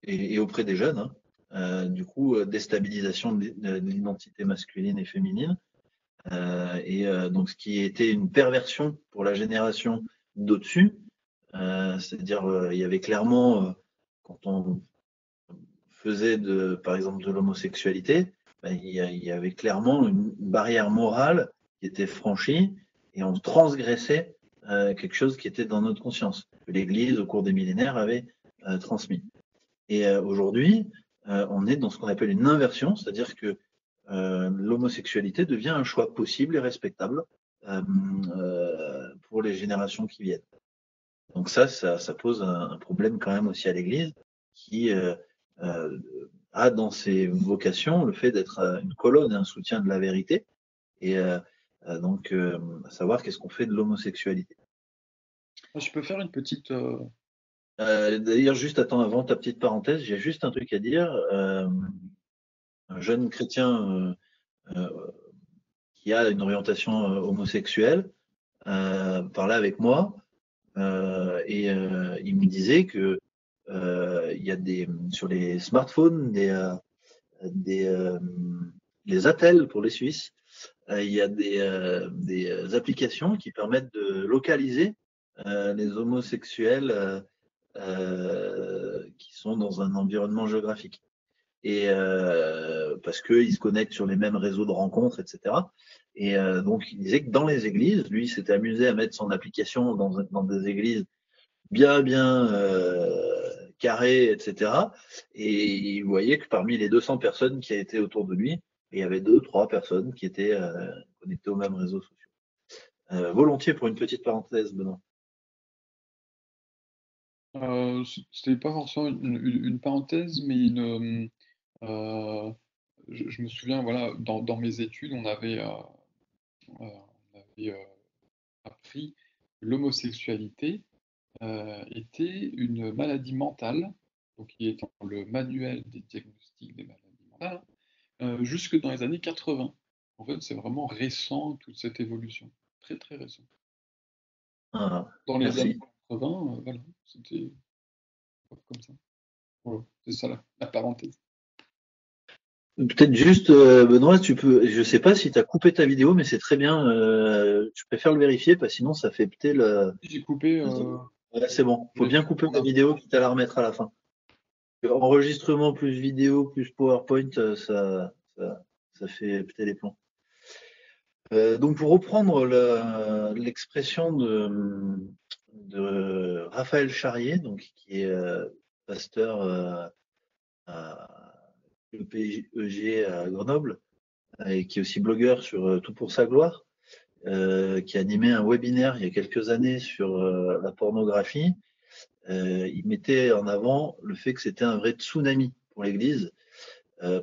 et auprès des jeunes, hein, du coup déstabilisation de l'identité masculine et féminine, donc ce qui était une perversion pour la génération d'au-dessus, c'est-à-dire il y avait clairement quand on faisait par exemple de l'homosexualité, il y avait clairement une barrière morale qui était franchie et on transgressait quelque chose qui était dans notre conscience, que l'Église, au cours des millénaires, avait transmis. Et aujourd'hui, on est dans ce qu'on appelle une inversion, c'est-à-dire que l'homosexualité devient un choix possible et respectable pour les générations qui viennent. Donc ça pose un problème quand même aussi à l'Église qui a dans ses vocations le fait d'être une colonne et un soutien de la vérité, et donc à savoir qu'est-ce qu'on fait de l'homosexualité.
Je peux faire une petite...
D'ailleurs, juste attends, avant ta petite parenthèse, j'ai juste un truc à dire. Un jeune chrétien qui a une orientation homosexuelle parlait avec moi et il me disait que il y a sur les smartphones les attelles pour les Suisses. Il y a des applications qui permettent de localiser les homosexuels qui sont dans un environnement géographique. Et parce qu'ils se connectent sur les mêmes réseaux de rencontres, etc. Et donc, il disait que dans les églises, lui, il s'était amusé à mettre son application dans des églises bien carrées, etc. Et il voyait que parmi les 200 personnes qui étaient autour de lui, il y avait 2-3 personnes qui étaient connectées aux mêmes réseaux sociaux. Volontiers pour une petite parenthèse, Benoît.
C'était pas forcément une parenthèse, mais je me souviens, voilà, dans mes études, on avait appris que l'homosexualité était une maladie mentale, donc qui est dans le manuel des diagnostics des maladies mentales, jusque dans les années 80. En fait, c'est vraiment récent, toute cette évolution. Très, très récent.
Ah,
Dans les années
merci.
80, voilà, c'était comme ça. Voilà, c'est ça la parenthèse.
Peut-être juste, Benoît, je sais pas si tu as coupé ta vidéo, mais c'est très bien. Je préfère le vérifier, parce que sinon ça fait péter le.
J'ai coupé.
Ouais, c'est bon. Faut bien couper la vidéo, quitte à la remettre à la fin. Enregistrement plus vidéo plus PowerPoint, ça fait péter les plombs. Donc pour reprendre l'expression de Raphaël Charrier, donc qui est pasteur à l'EPEG à Grenoble, et qui est aussi blogueur sur Tout pour sa gloire, qui a animé un webinaire il y a quelques années sur la pornographie. Il mettait en avant le fait que c'était un vrai tsunami pour l'Église,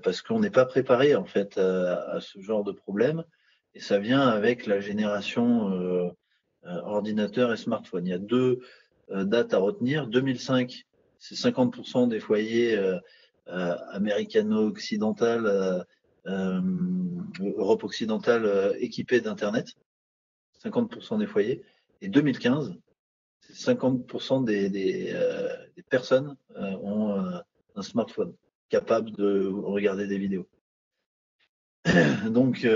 parce qu'on n'est pas préparé en fait à ce genre de problème, et ça vient avec la génération ordinateur et smartphone. Il y a deux dates à retenir. 2005, c'est 50% des foyers américano-occidentales, Europe occidentale équipés d'Internet, 50% des foyers. Et 2015, c'est 50% des personnes ont un smartphone capable de regarder des vidéos. Donc,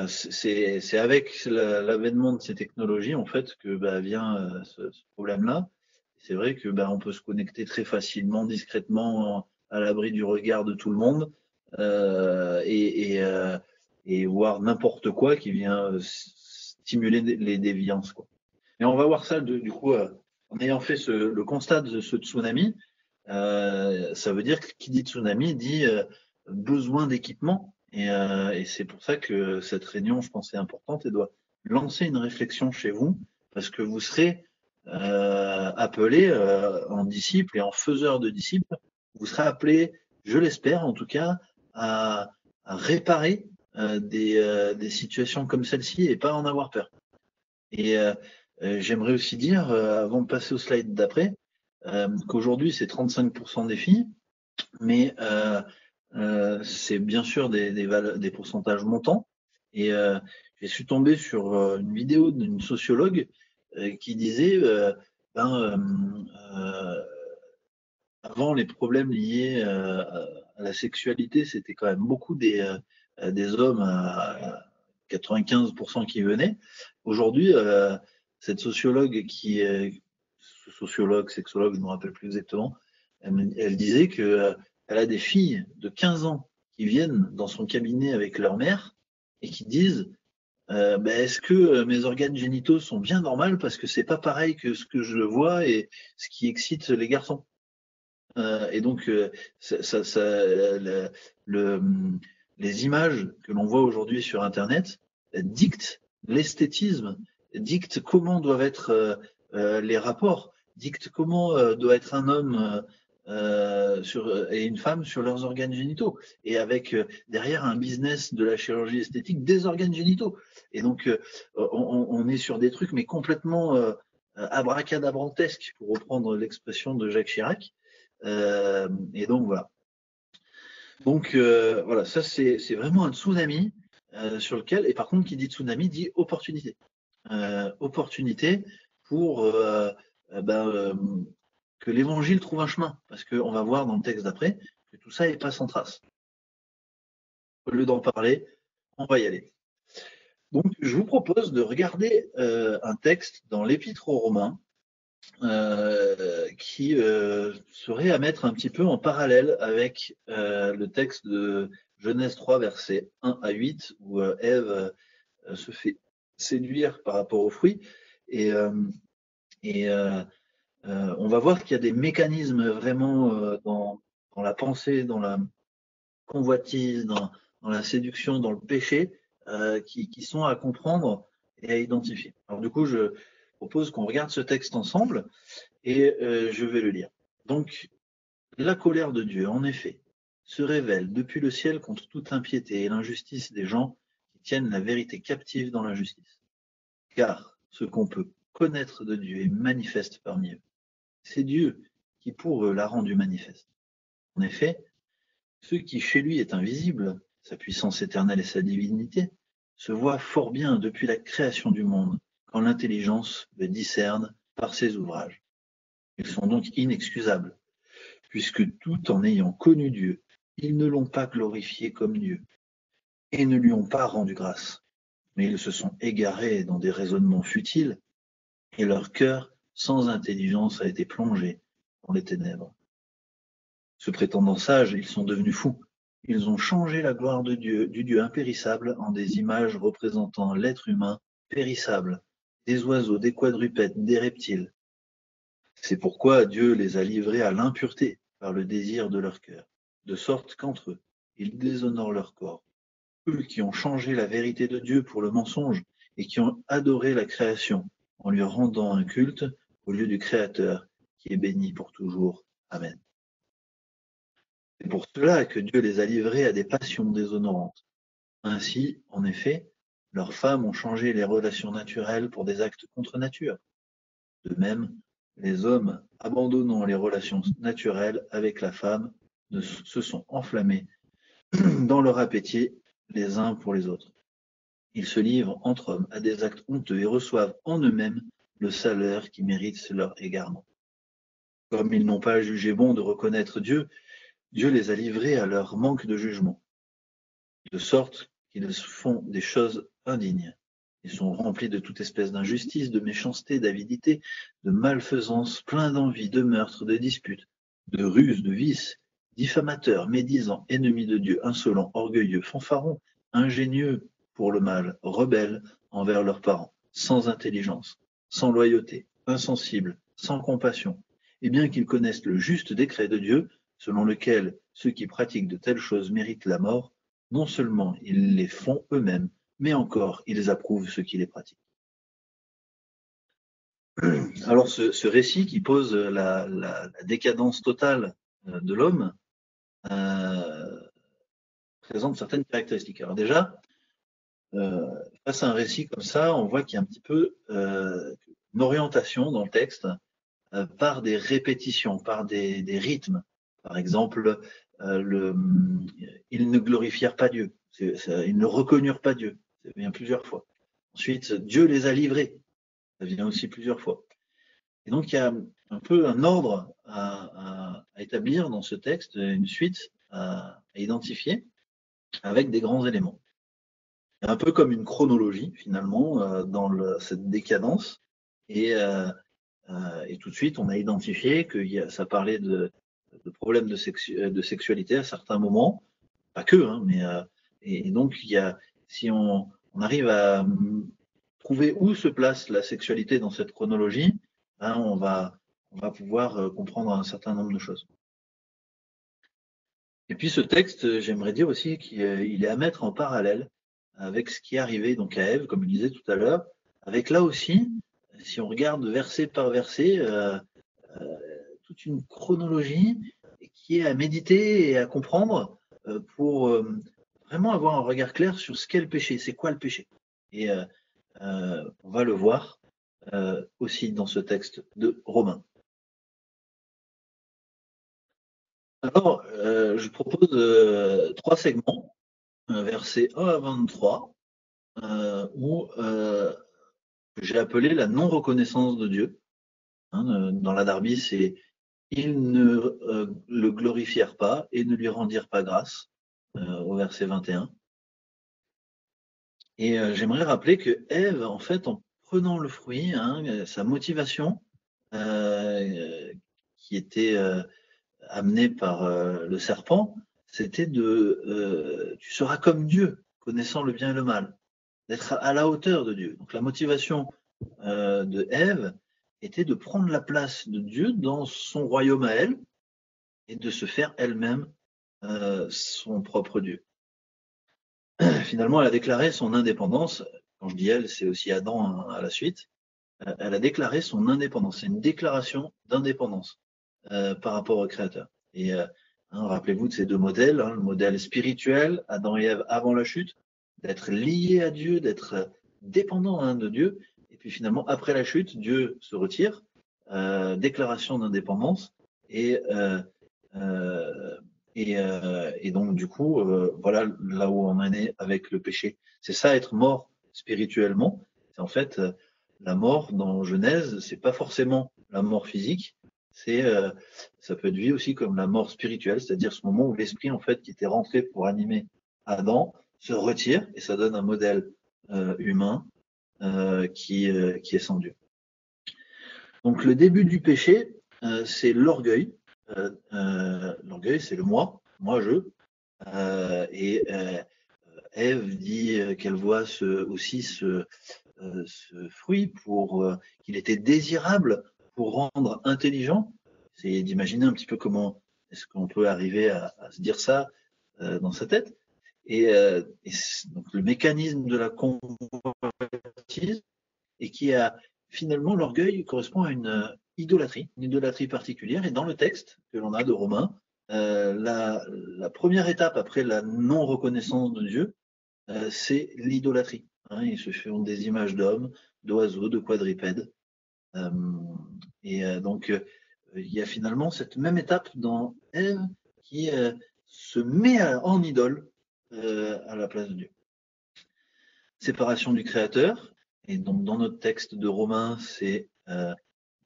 c'est avec l'avènement de ces technologies en fait que vient ce problème-là. C'est vrai que on peut se connecter très facilement, discrètement, à l'abri du regard de tout le monde, et voir n'importe quoi qui vient stimuler les déviances, quoi. Et on va voir ça du coup en ayant fait le constat de ce tsunami. Ça veut dire que qui dit tsunami dit besoin d'équipement. Et c'est pour ça que cette réunion, je pense, est importante et doit lancer une réflexion chez vous, parce que vous serez appelés en disciples et en faiseurs de disciples. Vous serez appelés, je l'espère en tout cas, à réparer des situations comme celle-ci et pas en avoir peur. Et j'aimerais aussi dire, avant de passer au slide d'après, qu'aujourd'hui c'est 35% des filles, mais c'est bien sûr des pourcentages montants. Et je suis tombé sur une vidéo d'une sociologue qui disait avant les problèmes liés à la sexualité, c'était quand même beaucoup des hommes à 95% qui venaient. Aujourd'hui, cette sociologue sexologue, je ne me rappelle plus exactement, elle disait que elle a des filles de 15 ans qui viennent dans son cabinet avec leur mère et qui disent est-ce que mes organes génitaux sont bien normaux, parce que c'est pas pareil que ce que je vois et ce qui excite les garçons. Et donc les images que l'on voit aujourd'hui sur Internet dictent l'esthétisme, dictent comment doivent être les rapports, dictent comment doit être un homme et une femme sur leurs organes génitaux, et avec derrière un business de la chirurgie esthétique des organes génitaux. Et donc on est sur des trucs mais complètement abracadabrantesques, pour reprendre l'expression de Jacques Chirac. Et donc voilà. Donc voilà, ça c'est vraiment un tsunami sur lequel, et par contre qui dit tsunami dit opportunité. Opportunité pour que l'évangile trouve un chemin, parce qu'on va voir dans le texte d'après que tout ça n'est pas sans trace. Au lieu d'en parler, on va y aller. Donc je vous propose de regarder un texte dans l'Épître aux Romains, qui serait à mettre un petit peu en parallèle avec le texte de Genèse 3, versets 1 à 8, où Ève se fait séduire par rapport aux fruits. Et on va voir qu'il y a des mécanismes vraiment dans la pensée, dans la convoitise, dans la séduction, dans le péché, qui sont à comprendre et à identifier. Alors du coup, je propose qu'on regarde ce texte ensemble, et je vais le lire. Donc, la colère de Dieu, en effet, se révèle depuis le ciel contre toute impiété et l'injustice des gens qui tiennent la vérité captive dans l'injustice. Car ce qu'on peut connaître de Dieu est manifeste parmi eux. C'est Dieu qui pour eux l'a rendu manifeste. En effet, ce qui chez lui est invisible, sa puissance éternelle et sa divinité, se voit fort bien depuis la création du monde, quand l'intelligence le discerne par ses ouvrages. Ils sont donc inexcusables, puisque tout en ayant connu Dieu, ils ne l'ont pas glorifié comme Dieu, et ne lui ont pas rendu grâce, mais ils se sont égarés dans des raisonnements futiles, et leur cœur sans intelligence a été plongé dans les ténèbres. Se prétendant sages, ils sont devenus fous. Ils ont changé la gloire de Dieu, du Dieu impérissable, en des images représentant l'être humain périssable, des oiseaux, des quadrupèdes, des reptiles. C'est pourquoi Dieu les a livrés à l'impureté par le désir de leur cœur, de sorte qu'entre eux, ils déshonorent leur corps, eux qui ont changé la vérité de Dieu pour le mensonge et qui ont adoré la création en lui rendant un culte au lieu du Créateur qui est béni pour toujours. Amen. C'est pour cela que Dieu les a livrés à des passions déshonorantes. Ainsi, en effet, leurs femmes ont changé les relations naturelles pour des actes contre nature. De même, les hommes, abandonnant les relations naturelles avec la femme, se sont enflammés dans leur appétit les uns pour les autres. Ils se livrent entre hommes à des actes honteux et reçoivent en eux-mêmes le salaire qui mérite leur égarement. Comme ils n'ont pas jugé bon de reconnaître Dieu, Dieu les a livrés à leur manque de jugement, de sorte qu'ils font des choses indignes. Ils sont remplis de toute espèce d'injustice, de méchanceté, d'avidité, de malfaisance, pleins d'envie, de meurtre, de disputes, de ruse, de vices, diffamateurs, médisants, ennemis de Dieu, insolents, orgueilleux, fanfarons, ingénieux pour le mal, rebelles envers leurs parents, sans intelligence, sans loyauté, insensibles, sans compassion. Et bien qu'ils connaissent le juste décret de Dieu, selon lequel ceux qui pratiquent de telles choses méritent la mort, non seulement ils les font eux-mêmes, mais encore, ils approuvent ceux qui les pratiquent. Alors, ce récit qui pose la décadence totale de l'homme présente certaines caractéristiques. Alors déjà, face à un récit comme ça, on voit qu'il y a un petit peu une orientation dans le texte par des répétitions, par des rythmes. Par exemple, ils ne glorifièrent pas Dieu, ils ne reconnurent pas Dieu, ça vient plusieurs fois. Ensuite, Dieu les a livrés, ça vient aussi plusieurs fois. Et donc, il y a un peu un ordre à établir dans ce texte, une suite à identifier avec des grands éléments. Un peu comme une chronologie, finalement, dans cette décadence. Et tout de suite, on a identifié que ça parlait de problèmes de sexualité à certains moments, pas que, hein, mais et donc si on arrive à trouver où se place la sexualité dans cette chronologie, hein, on va pouvoir comprendre un certain nombre de choses. Et puis ce texte, j'aimerais dire aussi qu'il est à mettre en parallèle avec ce qui est arrivé donc à Ève, comme je disais tout à l'heure, avec là aussi, si on regarde verset par verset, toute une chronologie qui est à méditer et à comprendre pour vraiment avoir un regard clair sur ce qu'est le péché, c'est quoi le péché. Et on va le voir aussi dans ce texte de Romains. Alors, je propose 3 segments, versets 1 à 23, où j'ai appelé la non-reconnaissance de Dieu. Hein, dans la Darby, c'est ils ne le glorifièrent pas et ne lui rendirent pas grâce, au verset 21. Et j'aimerais rappeler que Ève, en fait, en prenant le fruit, hein, sa motivation qui était amenée par le serpent, c'était tu seras comme Dieu, connaissant le bien et le mal, d'être à la hauteur de Dieu. Donc la motivation de Ève était de prendre la place de Dieu dans son royaume à elle et de se faire elle-même son propre Dieu. Finalement, elle a déclaré son indépendance. Quand je dis elle, c'est aussi Adam hein, à la suite. Elle a déclaré son indépendance. C'est une déclaration d'indépendance par rapport au Créateur. Et rappelez-vous de ces deux modèles, hein, le modèle spirituel, Adam et Ève avant la chute, d'être liés à Dieu, d'être dépendant hein, de Dieu. Et puis finalement, après la chute, Dieu se retire, déclaration d'indépendance. Et donc, du coup, voilà là où on en est avec le péché. C'est ça, être mort spirituellement. C'est en fait la mort dans Genèse, c'est pas forcément la mort physique, ça peut être vu aussi comme la mort spirituelle, c'est-à-dire ce moment où l'esprit en fait qui était rentré pour animer Adam se retire et ça donne un modèle humain qui est sans Dieu. Donc le début du péché, c'est l'orgueil. L'orgueil, c'est le moi je. Et Ève dit qu'elle voit aussi ce fruit pour qu'il était désirable pour rendre intelligent. C'est d'imaginer un petit peu comment est-ce qu'on peut arriver à se dire ça dans sa tête. Donc le mécanisme de la convoitise, et qui a finalement l'orgueil correspond à une idolâtrie particulière. Et dans le texte que l'on a de Romains, la première étape après la non-reconnaissance de Dieu, c'est l'idolâtrie. Ils se font des images d'hommes, d'oiseaux, de quadrupèdes. Donc, il y a finalement cette même étape dans Ève qui se met en idole à la place de Dieu. Séparation du Créateur, et donc dans notre texte de Romains, c'est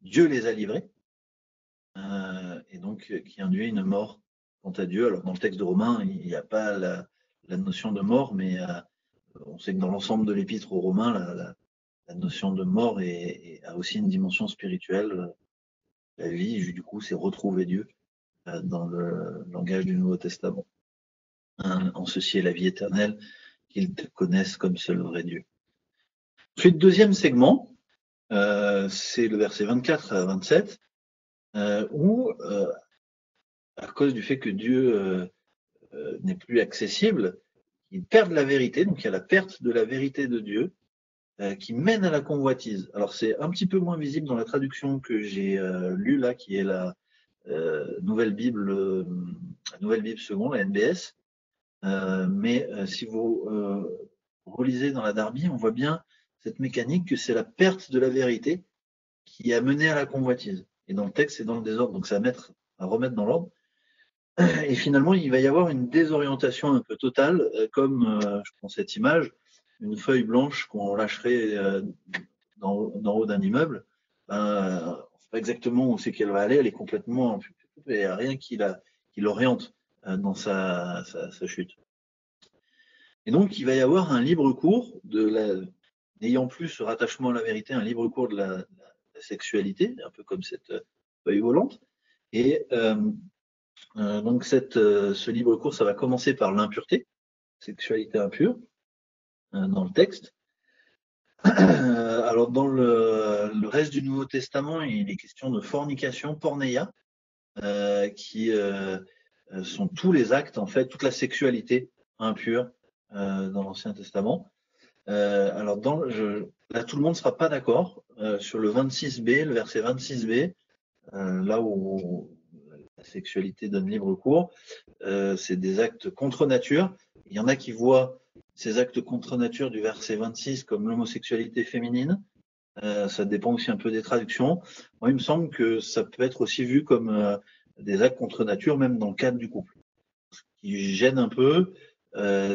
Dieu les a livrés, et donc qui induit une mort quant à Dieu. Alors dans le texte de Romains, il n'y a pas la notion de mort, mais on sait que dans l'ensemble de l'épître aux Romains, la notion de mort a aussi une dimension spirituelle. La vie, du coup, c'est retrouver Dieu dans le langage du Nouveau Testament. En ceci est la vie éternelle, qu'ils te connaissent comme seul vrai Dieu. Ensuite, deuxième segment, c'est le verset 24 à 27, où, à cause du fait que Dieu n'est plus accessible, ils perdent la vérité, donc il y a la perte de la vérité de Dieu, qui mène à la convoitise. Alors c'est un petit peu moins visible dans la traduction que j'ai lue là, qui est la Nouvelle Bible seconde, la NBS. Mais si vous relisez dans la Darby, on voit bien cette mécanique que c'est la perte de la vérité qui a mené à la convoitise. Et dans le texte, c'est dans le désordre, donc ça à remettre dans l'ordre. Et finalement, il va y avoir une désorientation un peu totale, comme je prends cette image, une feuille blanche qu'on lâcherait d'en haut d'un immeuble. On ne sait pas exactement où c'est qu'elle va aller, elle est complètement, il n'y a rien qui l'oriente dans sa chute. Et donc, il va y avoir un libre cours n'ayant plus ce rattachement à la vérité, un libre cours de la sexualité, un peu comme cette feuille volante. Et donc, ce libre cours, ça va commencer par l'impureté, sexualité impure, dans le texte. Alors, dans le reste du Nouveau Testament, il est question de fornication, porneia, qui sont tous les actes, en fait, toute la sexualité impure dans l'Ancien Testament. Alors, là, tout le monde ne sera pas d'accord sur le 26b, le verset 26b, là où la sexualité donne libre cours. C'est des actes contre nature. Il y en a qui voient ces actes contre nature du verset 26 comme l'homosexualité féminine. Ça dépend aussi un peu des traductions. Moi, il me semble que ça peut être aussi vu comme des actes contre nature, même dans le cadre du couple. Ce qui gêne un peu,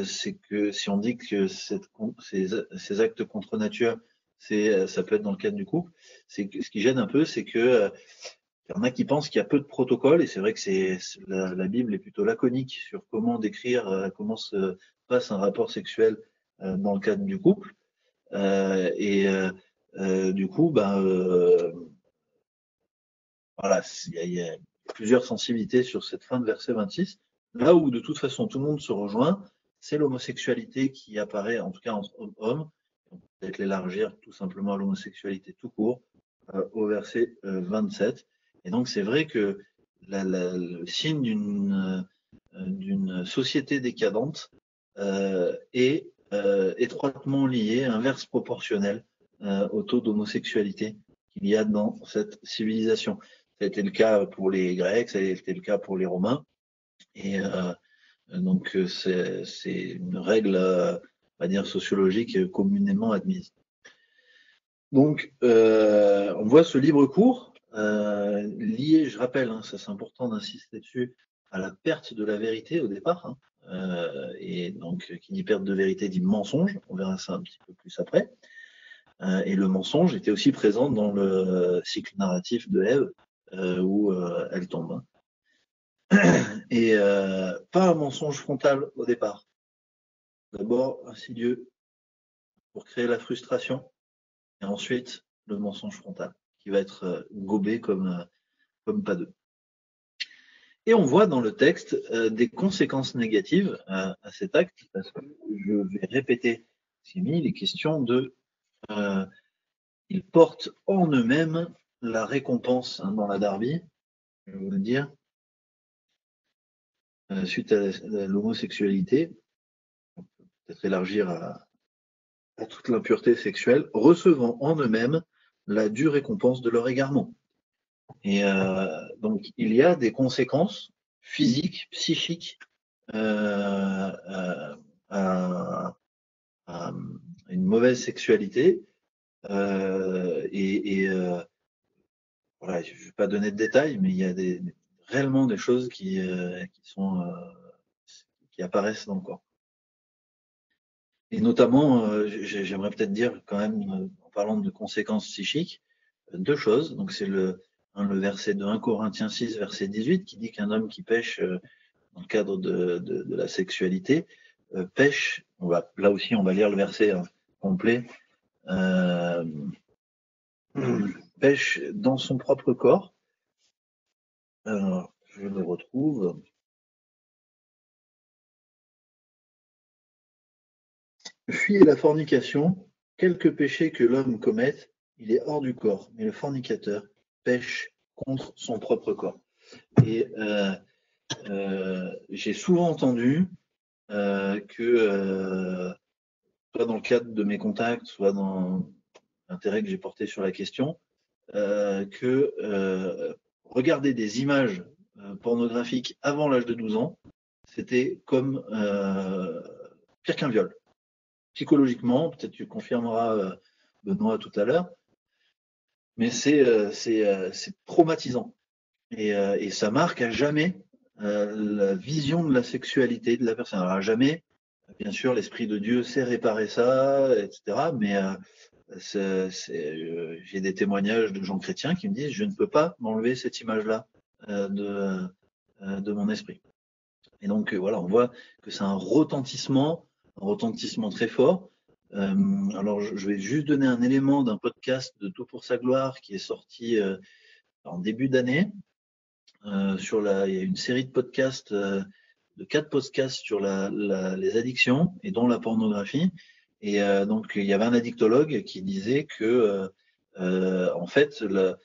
c'est que si on dit que ces actes contre nature, ça peut être dans le cadre du couple, ce qui gêne un peu, c'est que il y en a qui pensent qu'il y a peu de protocoles, et c'est vrai que la Bible est plutôt laconique sur comment décrire comment se passe un rapport sexuel dans le cadre du couple. Du coup, voilà, il y a plusieurs sensibilités sur cette fin de verset 26. Là où de toute façon tout le monde se rejoint, c'est l'homosexualité qui apparaît, en tout cas entre hommes. On peut peut-être l'élargir tout simplement à l'homosexualité tout court, au verset 27. Et donc c'est vrai que le signe d'une société décadente est étroitement lié, inverse proportionnel au taux d'homosexualité qu'il y a dans cette civilisation. Ça a été le cas pour les Grecs, ça a été le cas pour les Romains. Et donc c'est une règle, on va dire, sociologique communément admise. Donc, on voit ce libre cours lié, je rappelle, ça c'est important d'insister dessus, à la perte de la vérité au départ. Et donc, qui dit perte de vérité dit mensonge. On verra ça un petit peu plus après. Et le mensonge était aussi présent dans le cycle narratif de Ève, où elle tombe. Et pas un mensonge frontal au départ. D'abord, insidieux pour créer la frustration, et ensuite le mensonge frontal, qui va être gobé comme pas deux. Et on voit dans le texte des conséquences négatives à cet acte, parce que je vais répéter ce qui est mis, il est question de ils portent en eux-mêmes la récompense dans la Darby, je vais vous le dire, suite à l'homosexualité. peut-être élargir à toute l'impureté sexuelle, recevant en eux-mêmes la due récompense de leur égarement. Et donc, il y a des conséquences physiques, psychiques à une mauvaise sexualité. Voilà, je ne vais pas donner de détails, mais il y a réellement des choses qui apparaissent dans le corps. Et notamment, j'aimerais peut-être dire quand même, en parlant de conséquences psychiques, deux choses. Donc c'est le verset de 1 Corinthiens 6, verset 18, qui dit qu'un homme qui pêche dans le cadre de la sexualité pêche. Là aussi, on va lire le verset complet. Pêche dans son propre corps. Alors, je le retrouve. Fuyez la fornication. Quelque péché que l'homme commette, il est hors du corps, mais le fornicateur pêche contre son propre corps. Et j'ai souvent entendu que, soit dans le cadre de mes contacts, soit dans l'intérêt que j'ai porté sur la question, que regarder des images pornographiques avant l'âge de 12 ans, c'était comme pire qu'un viol. Psychologiquement, peut-être tu confirmeras, Benoît, tout à l'heure, mais c'est traumatisant. Et ça marque à jamais la vision de la sexualité de la personne. Alors à jamais, bien sûr, l'Esprit de Dieu sait réparer ça, etc. Mais j'ai des témoignages de gens chrétiens qui me disent je ne peux pas m'enlever cette image-là de mon esprit. Et donc voilà, on voit que c'est un retentissement très fort. Alors je vais juste donner un élément d'un podcast de Tout pour sa gloire qui est sorti en début d'année. Il y a une série de podcasts, de 4 podcasts sur les addictions et dont la pornographie. Et donc il y avait un addictologue qui disait que en fait le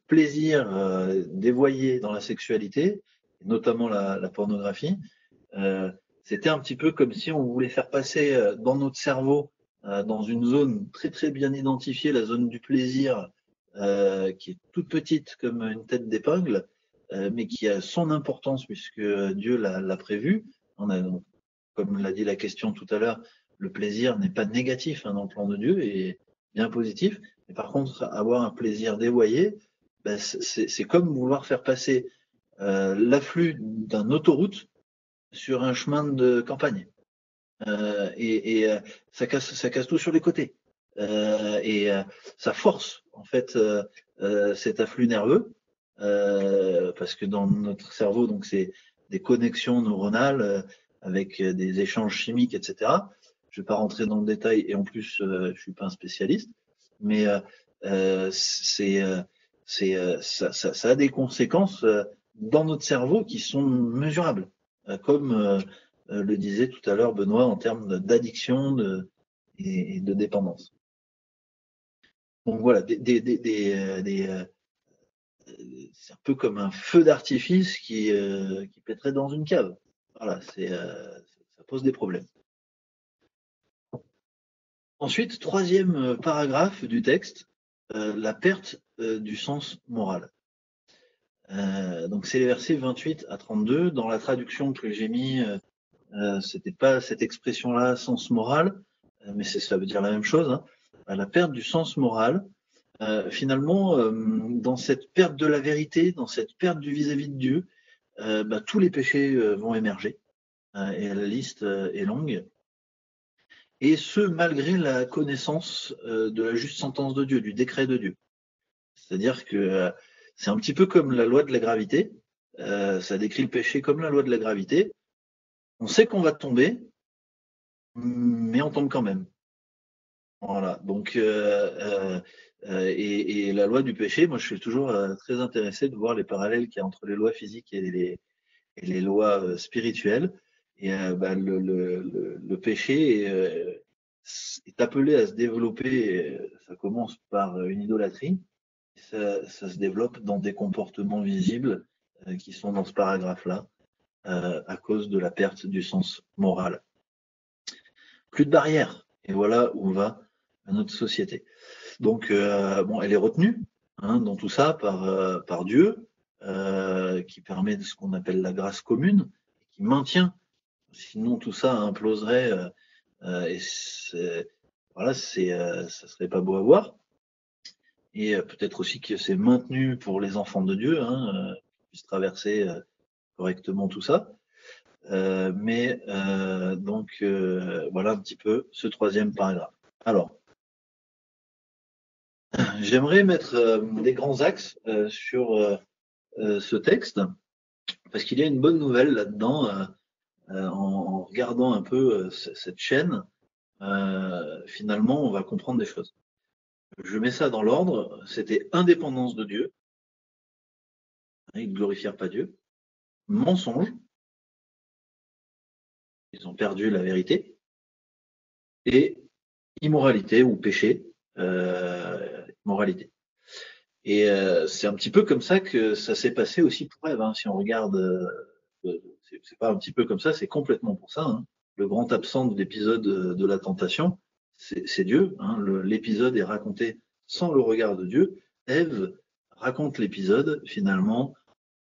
plaisir dévoyé dans la sexualité, notamment la pornographie, c'était un petit peu comme si on voulait faire passer dans notre cerveau, dans une zone très très bien identifiée, la zone du plaisir, qui est toute petite comme une tête d'épingle, mais qui a son importance puisque Dieu l'a prévu. Comme l'a dit la question tout à l'heure, le plaisir n'est pas négatif dans le plan de Dieu et bien positif. Mais par contre, avoir un plaisir dévoyé, c'est comme vouloir faire passer l'afflux d'une autoroute sur un chemin de campagne. Ça casse tout sur les côtés. Ça force en fait cet afflux nerveux parce que dans notre cerveau, donc c'est des connexions neuronales avec des échanges chimiques, etc. Je ne vais pas rentrer dans le détail et en plus je suis pas un spécialiste, mais ça a des conséquences dans notre cerveau qui sont mesurables, comme le disait tout à l'heure Benoît en termes d'addiction et de dépendance. Donc voilà, c'est un peu comme un feu d'artifice qui pèterait dans une cave. Voilà, ça pose des problèmes. Ensuite, troisième paragraphe du texte, la perte du sens moral. Donc c'est les versets 28 à 32. Dans la traduction que j'ai mis, c'était pas cette expression-là, sens moral, mais ça veut dire la même chose. Hein. La perte du sens moral. Finalement, dans cette perte de la vérité, dans cette perte du vis-à-vis de Dieu, tous les péchés vont émerger. Et la liste est longue. Et ce, malgré la connaissance de la juste sentence de Dieu, du décret de Dieu. C'est-à-dire que c'est un petit peu comme la loi de la gravité. Ça décrit le péché comme la loi de la gravité. On sait qu'on va tomber, mais on tombe quand même. Voilà. Donc, et la loi du péché, moi, je suis toujours très intéressé de voir les parallèles qu'il y a entre les lois physiques et les lois spirituelles. Et le péché est appelé à se développer. Ça commence par une idolâtrie. Ça se développe dans des comportements visibles qui sont dans ce paragraphe-là. à cause de la perte du sens moral. Plus de barrières. Et voilà où on va à notre société. Donc, elle est retenue dans tout ça par Dieu, qui permet de ce qu'on appelle la grâce commune, qui maintient. Sinon, tout ça imploserait et ça serait pas beau à voir. Et peut-être aussi que c'est maintenu pour les enfants de Dieu, qu'ils puissent traverser correctement tout ça. Donc, voilà un petit peu ce troisième paragraphe. Alors, j'aimerais mettre des grands axes sur ce texte, parce qu'il y a une bonne nouvelle là-dedans. En regardant un peu cette chaîne, finalement, on va comprendre des choses. Je mets ça dans l'ordre. C'était indépendance de Dieu. Ils ne glorifièrent pas Dieu. Mensonge. Ils ont perdu la vérité. Et immoralité ou péché. Moralité. Et c'est un petit peu comme ça que ça s'est passé aussi pour Ève. Si on regarde, c'est pas un petit peu comme ça, c'est complètement pour ça. Le grand absent de l'épisode de la tentation, c'est Dieu. L'épisode est raconté sans le regard de Dieu. Ève raconte l'épisode finalement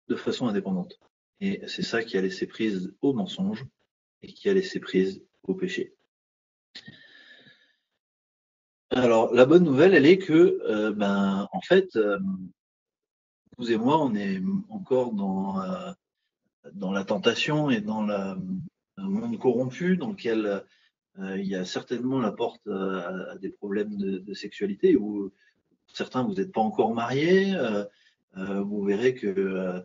de façon indépendante. Et c'est ça qui a laissé prise au mensonge et qui a laissé prise au péché. Alors la bonne nouvelle, elle est que, en fait, vous et moi, on est encore dans la tentation et dans un monde corrompu dans lequel il y a certainement la porte à des problèmes de sexualité où certains vous n'êtes pas encore mariés, vous verrez que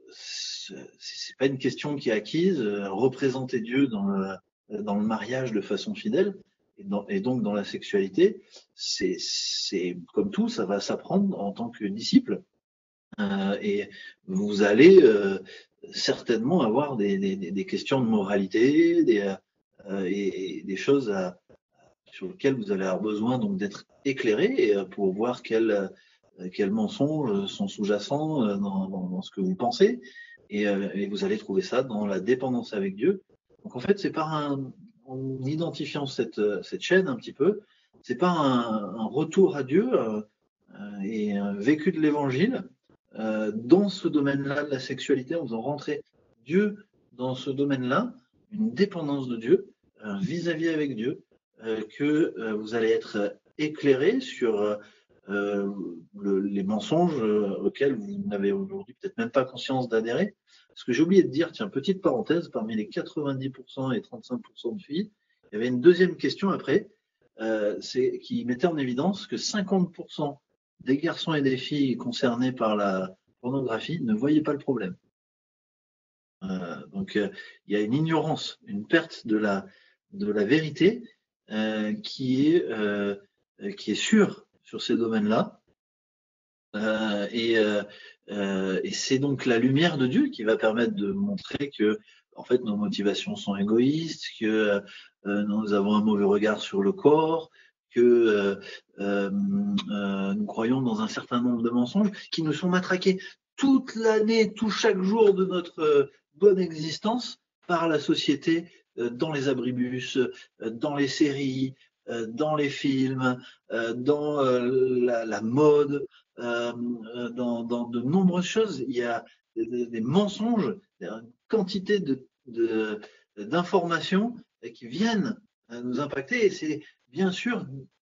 c'est pas une question qui est acquise. Représenter Dieu dans le mariage de façon fidèle et donc dans la sexualité, c'est comme tout, ça va s'apprendre en tant que disciple. Et vous allez certainement avoir des questions de moralité, et des choses sur lesquelles vous allez avoir besoin donc d'être éclairé pour voir quels mensonges sont sous-jacents dans ce que vous pensez. Et vous allez trouver ça dans la dépendance avec Dieu. Donc en fait, c'est pas en identifiant cette chaîne un petit peu, c'est pas un retour à Dieu et un vécu de l'Évangile dans ce domaine-là de la sexualité, en faisant rentrer Dieu dans ce domaine-là, une dépendance de Dieu, vis-à-vis avec Dieu, que vous allez être éclairé sur les mensonges auxquels vous n'avez aujourd'hui peut-être même pas conscience d'adhérer. Parce que j'ai oublié de dire, tiens, petite parenthèse, parmi les 90% et 35% de filles, il y avait une deuxième question après, qui mettait en évidence que 50% des garçons et des filles concernés par la pornographie ne voyaient pas le problème. Donc il y a une ignorance, une perte de la vérité qui est sûre sur ces domaines-là. Et c'est donc la lumière de Dieu qui va permettre de montrer que en fait nos motivations sont égoïstes, que nous avons un mauvais regard sur le corps, que nous croyons dans un certain nombre de mensonges qui nous sont matraqués toute l'année, chaque jour de notre bonne existence par la société, dans les abribus, dans les séries, dans les films, dans la mode, dans de nombreuses choses. Il y a des mensonges, une quantité d'informations qui viennent nous impacter. Et c'est bien sûr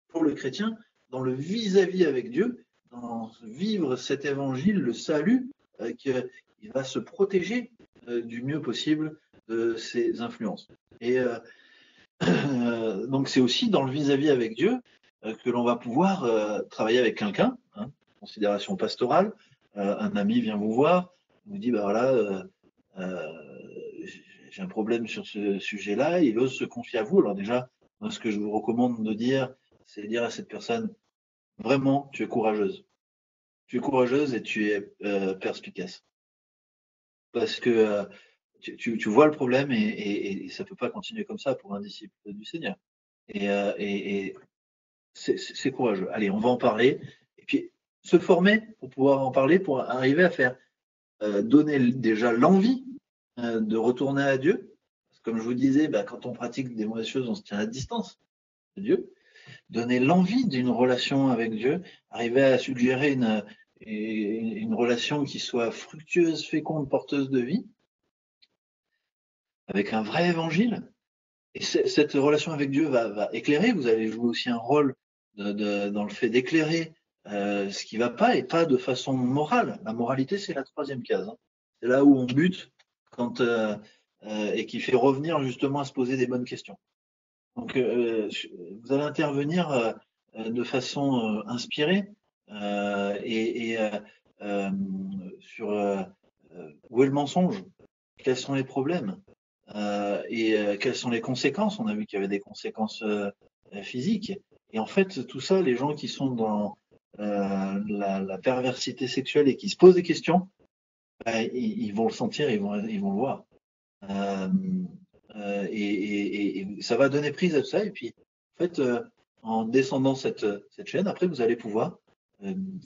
pour le chrétien dans le vis-à-vis avec Dieu, dans vivre cet évangile, le salut, qu'il va se protéger du mieux possible de ces influences. Et donc c'est aussi dans le vis-à-vis avec Dieu que l'on va pouvoir travailler avec quelqu'un, considération pastorale. Un ami vient vous voir, vous dit bah voilà, j'ai un problème sur ce sujet-là, il ose se confier à vous. Alors déjà, moi, ce que je vous recommande de dire, c'est de dire à cette personne, vraiment, tu es courageuse. Tu es courageuse et tu es perspicace. Parce que tu vois le problème et ça ne peut pas continuer comme ça pour un disciple du Seigneur. Et c'est courageux. Allez, on va en parler. Et puis, se former pour pouvoir en parler, pour arriver à faire donner déjà l'envie de retourner à Dieu. Comme je vous disais, quand on pratique des mauvaises choses, on se tient à distance de Dieu. Donner l'envie d'une relation avec Dieu, arriver à suggérer une relation qui soit fructueuse, féconde, porteuse de vie, avec un vrai évangile. Et cette relation avec Dieu va éclairer, vous allez jouer aussi un rôle dans le fait d'éclairer ce qui ne va pas, et pas de façon morale. La moralité, c'est la troisième case. Hein. C'est là où on bute et qui fait revenir justement à se poser des bonnes questions. Donc, vous allez intervenir de façon inspirée sur où est le mensonge, quels sont les problèmes quelles sont les conséquences. On a vu qu'il y avait des conséquences physiques. Et en fait, tout ça, les gens qui sont dans la perversité sexuelle et qui se posent des questions, ils vont le sentir, ils vont le voir. Et ça va donner prise à tout ça. Et puis, en fait, en descendant cette chaîne, après, vous allez pouvoir,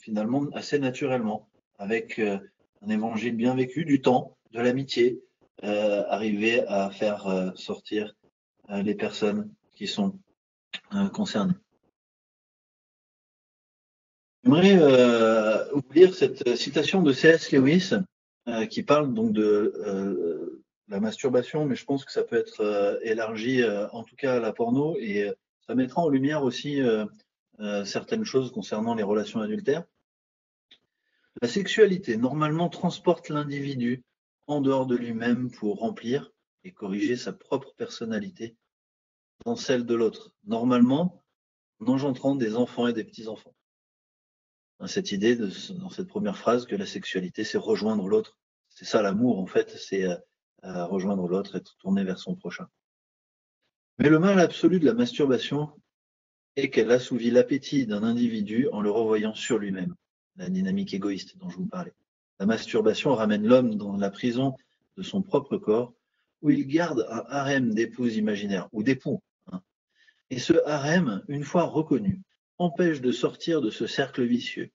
finalement, assez naturellement, avec un évangile bien vécu, du temps, de l'amitié, arriver à faire sortir les personnes qui sont concernées. J'aimerais vous lire cette citation de C.S. Lewis qui parle donc de la masturbation, mais je pense que ça peut être élargi en tout cas à la porno, et ça mettra en lumière aussi certaines choses concernant les relations adultères. La sexualité normalement transporte l'individu en dehors de lui-même pour remplir et corriger sa propre personnalité dans celle de l'autre, normalement en engendrant des enfants et des petits-enfants. Cette idée dans cette première phrase que la sexualité, c'est rejoindre l'autre. C'est ça l'amour, en fait, c'est rejoindre l'autre, être tourné vers son prochain. Mais le mal absolu de la masturbation est qu'elle assouvit l'appétit d'un individu en le revoyant sur lui-même, la dynamique égoïste dont je vous parlais. La masturbation ramène l'homme dans la prison de son propre corps, où il garde un harem d'épouses imaginaires, ou d'époux. Et ce harem, une fois reconnu, empêche de sortir de ce cercle vicieux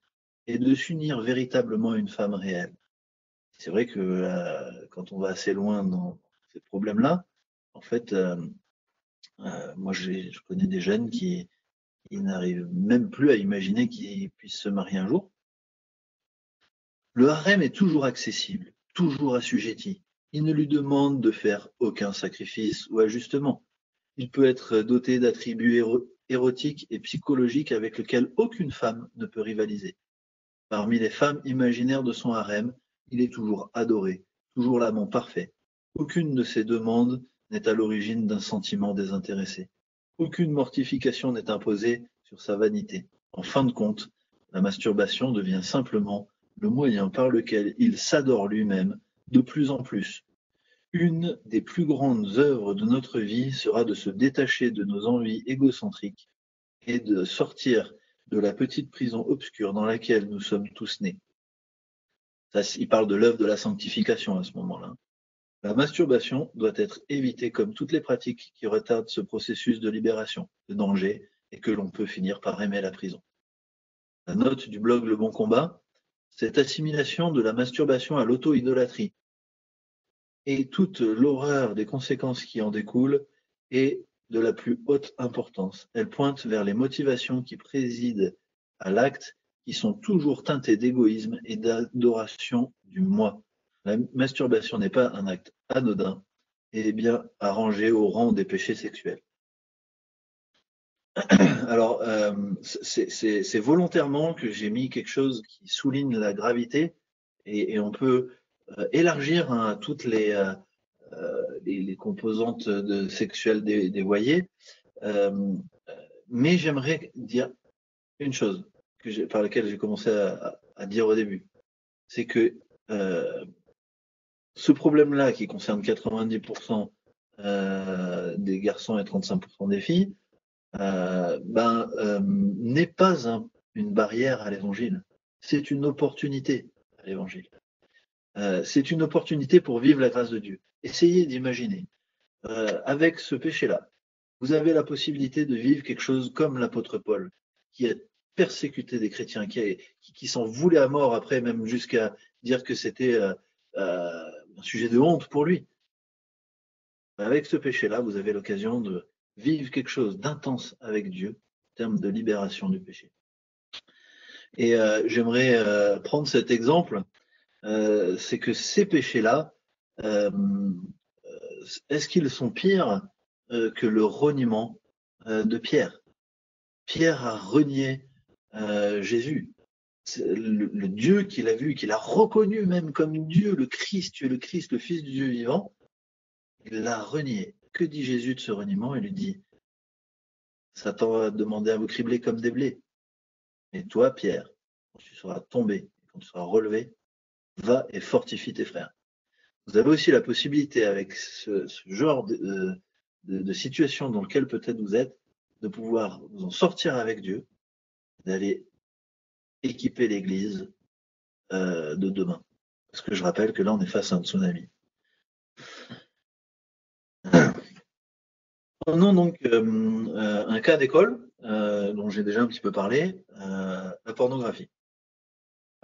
et de s'unir véritablement à une femme réelle. C'est vrai que quand on va assez loin dans ces problèmes-là, en fait, moi je connais des jeunes qui n'arrivent même plus à imaginer qu'ils puissent se marier un jour. Le harem est toujours accessible, toujours assujetti. Il ne lui demande de faire aucun sacrifice ou ajustement. Il peut être doté d'attributs érotiques et psychologiques avec lesquels aucune femme ne peut rivaliser. Parmi les femmes imaginaires de son harem, il est toujours adoré, toujours l'amant parfait. Aucune de ses demandes n'est à l'origine d'un sentiment désintéressé. Aucune mortification n'est imposée sur sa vanité. En fin de compte, la masturbation devient simplement le moyen par lequel il s'adore lui-même de plus en plus. Une des plus grandes œuvres de notre vie sera de se détacher de nos envies égocentriques et de sortir de la petite prison obscure dans laquelle nous sommes tous nés. Ça, il parle de l'œuvre de la sanctification à ce moment-là. La masturbation doit être évitée comme toutes les pratiques qui retardent ce processus de libération, de danger, et que l'on peut finir par aimer la prison. La note du blog Le Bon Combat, cette assimilation de la masturbation à l'auto-idolâtrie et toute l'horreur des conséquences qui en découlent est de la plus haute importance. Elle pointe vers les motivations qui président à l'acte, qui sont toujours teintées d'égoïsme et d'adoration du moi. La masturbation n'est pas un acte anodin et est bien à ranger au rang des péchés sexuels. Alors, c'est volontairement que j'ai mis quelque chose qui souligne la gravité, et on peut élargir à toutes les composantes sexuelles dévoyées. Mais j'aimerais dire une chose par laquelle j'ai commencé à dire au début. C'est que ce problème-là, qui concerne 90% des garçons et 35% des filles, n'est pas une barrière à l'évangile. C'est une opportunité à l'évangile. C'est une opportunité pour vivre la grâce de Dieu. Essayez d'imaginer, avec ce péché-là, vous avez la possibilité de vivre quelque chose comme l'apôtre Paul, qui a persécuté des chrétiens, qui s'en voulait à mort après, même jusqu'à dire que c'était un sujet de honte pour lui. Avec ce péché-là, vous avez l'occasion de vivre quelque chose d'intense avec Dieu en termes de libération du péché. Et j'aimerais prendre cet exemple, c'est que ces péchés-là, euh, est-ce qu'ils sont pires que le reniement de Pierre? Pierre a renié Jésus, le Dieu qu'il a vu, qu'il a reconnu même comme Dieu, le Christ, tu es le Christ, le Fils du Dieu vivant, il l'a renié. Que dit Jésus de ce reniement? Il lui dit, Satan va demander à vous cribler comme des blés. Mais toi, Pierre, quand tu seras tombé, quand tu seras relevé, va et fortifie tes frères. Vous avez aussi la possibilité, avec ce genre de situation dans lequel peut-être vous êtes, de pouvoir vous en sortir avec Dieu, d'aller équiper l'Église de demain. Parce que je rappelle que là, on est face à un tsunami. Prenons donc un cas d'école dont j'ai déjà un petit peu parlé, la pornographie.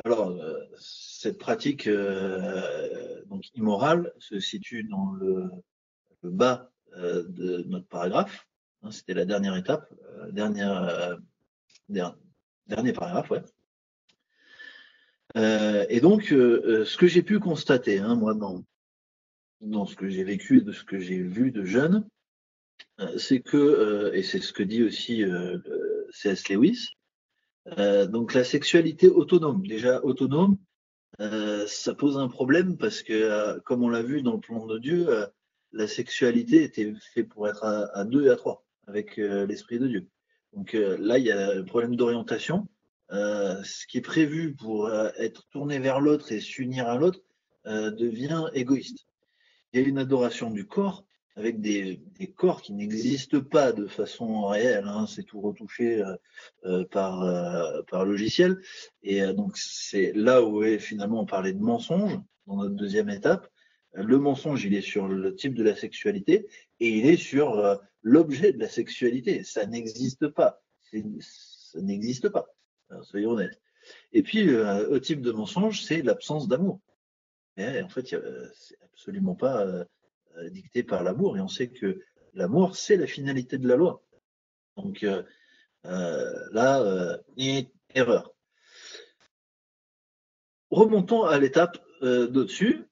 Alors, cette pratique donc immorale se situe dans le bas de notre paragraphe. Hein, c'était la dernière étape, dernier paragraphe, ouais. Et donc, ce que j'ai pu constater, hein, moi, dans ce que j'ai vécu et de ce que j'ai vu de jeunes, c'est que, et c'est ce que dit aussi C.S. Lewis, donc la sexualité autonome, déjà autonome, ça pose un problème parce que, comme on l'a vu dans le plan de Dieu, la sexualité était faite pour être à deux et à trois avec l'Esprit de Dieu. Donc là, il y a un problème d'orientation. Ce qui est prévu pour être tourné vers l'autre et s'unir à l'autre devient égoïste. Il y a une adoration du corps avec des corps qui n'existent pas de façon réelle, hein, c'est tout retouché par logiciel. Et donc c'est là où finalement on parlait de mensonge dans notre deuxième étape. Le mensonge, il est sur le type de la sexualité et il est sur l'objet de la sexualité. Ça n'existe pas. Ça n'existe pas. Alors, soyons honnêtes. Et puis, le type de mensonge, c'est l'absence d'amour. Et en fait, c'est absolument pas dicté par l'amour. Et on sait que l'amour, c'est la finalité de la loi. Donc là, erreur. Remontons à l'étape d'au-dessus,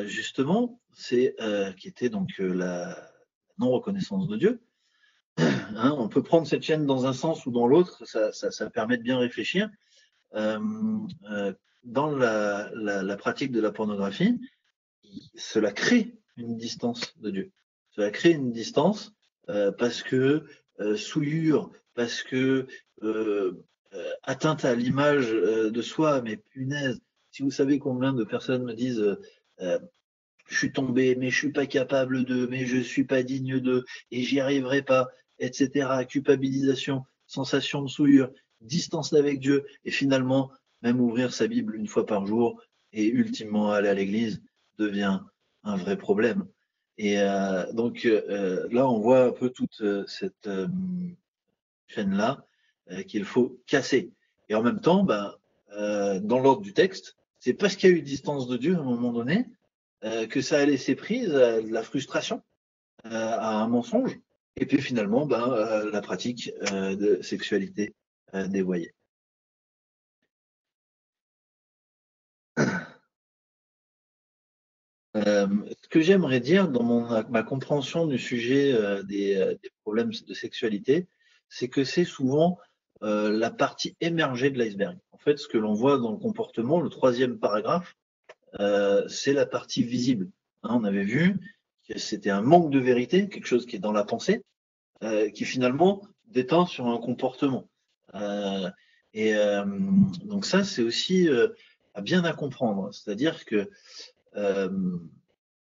justement, c'est qui était donc la non-reconnaissance de Dieu. Hein, on peut prendre cette chaîne dans un sens ou dans l'autre, ça permet de bien réfléchir. Dans la pratique de la pornographie, cela crée une distance de Dieu. Cela crée une distance parce que souillure, parce que atteinte à l'image de soi, mais punaise, si vous savez combien de personnes me disent je suis tombé, mais je suis pas capable de, mais je suis pas digne de, et j'y arriverai pas, etc. Culpabilisation, sensation de souillure, distance avec Dieu, et finalement, même ouvrir sa Bible une fois par jour et ultimement aller à l'église devient un vrai problème. Et donc là, on voit un peu toute cette chaîne-là qu'il faut casser. Et en même temps, dans l'ordre du texte, c'est parce qu'il y a eu distance de Dieu à un moment donné que ça a laissé prise à de la frustration, à un mensonge, et puis finalement la pratique de sexualité dévoyée. Ce que j'aimerais dire dans ma compréhension du sujet des problèmes de sexualité, c'est que c'est souvent la partie émergée de l'iceberg. En fait, ce que l'on voit dans le comportement, le troisième paragraphe, c'est la partie visible. Hein, on avait vu que c'était un manque de vérité, quelque chose qui est dans la pensée, qui finalement déteint sur un comportement. Donc ça, c'est aussi à bien à comprendre. C'est-à-dire que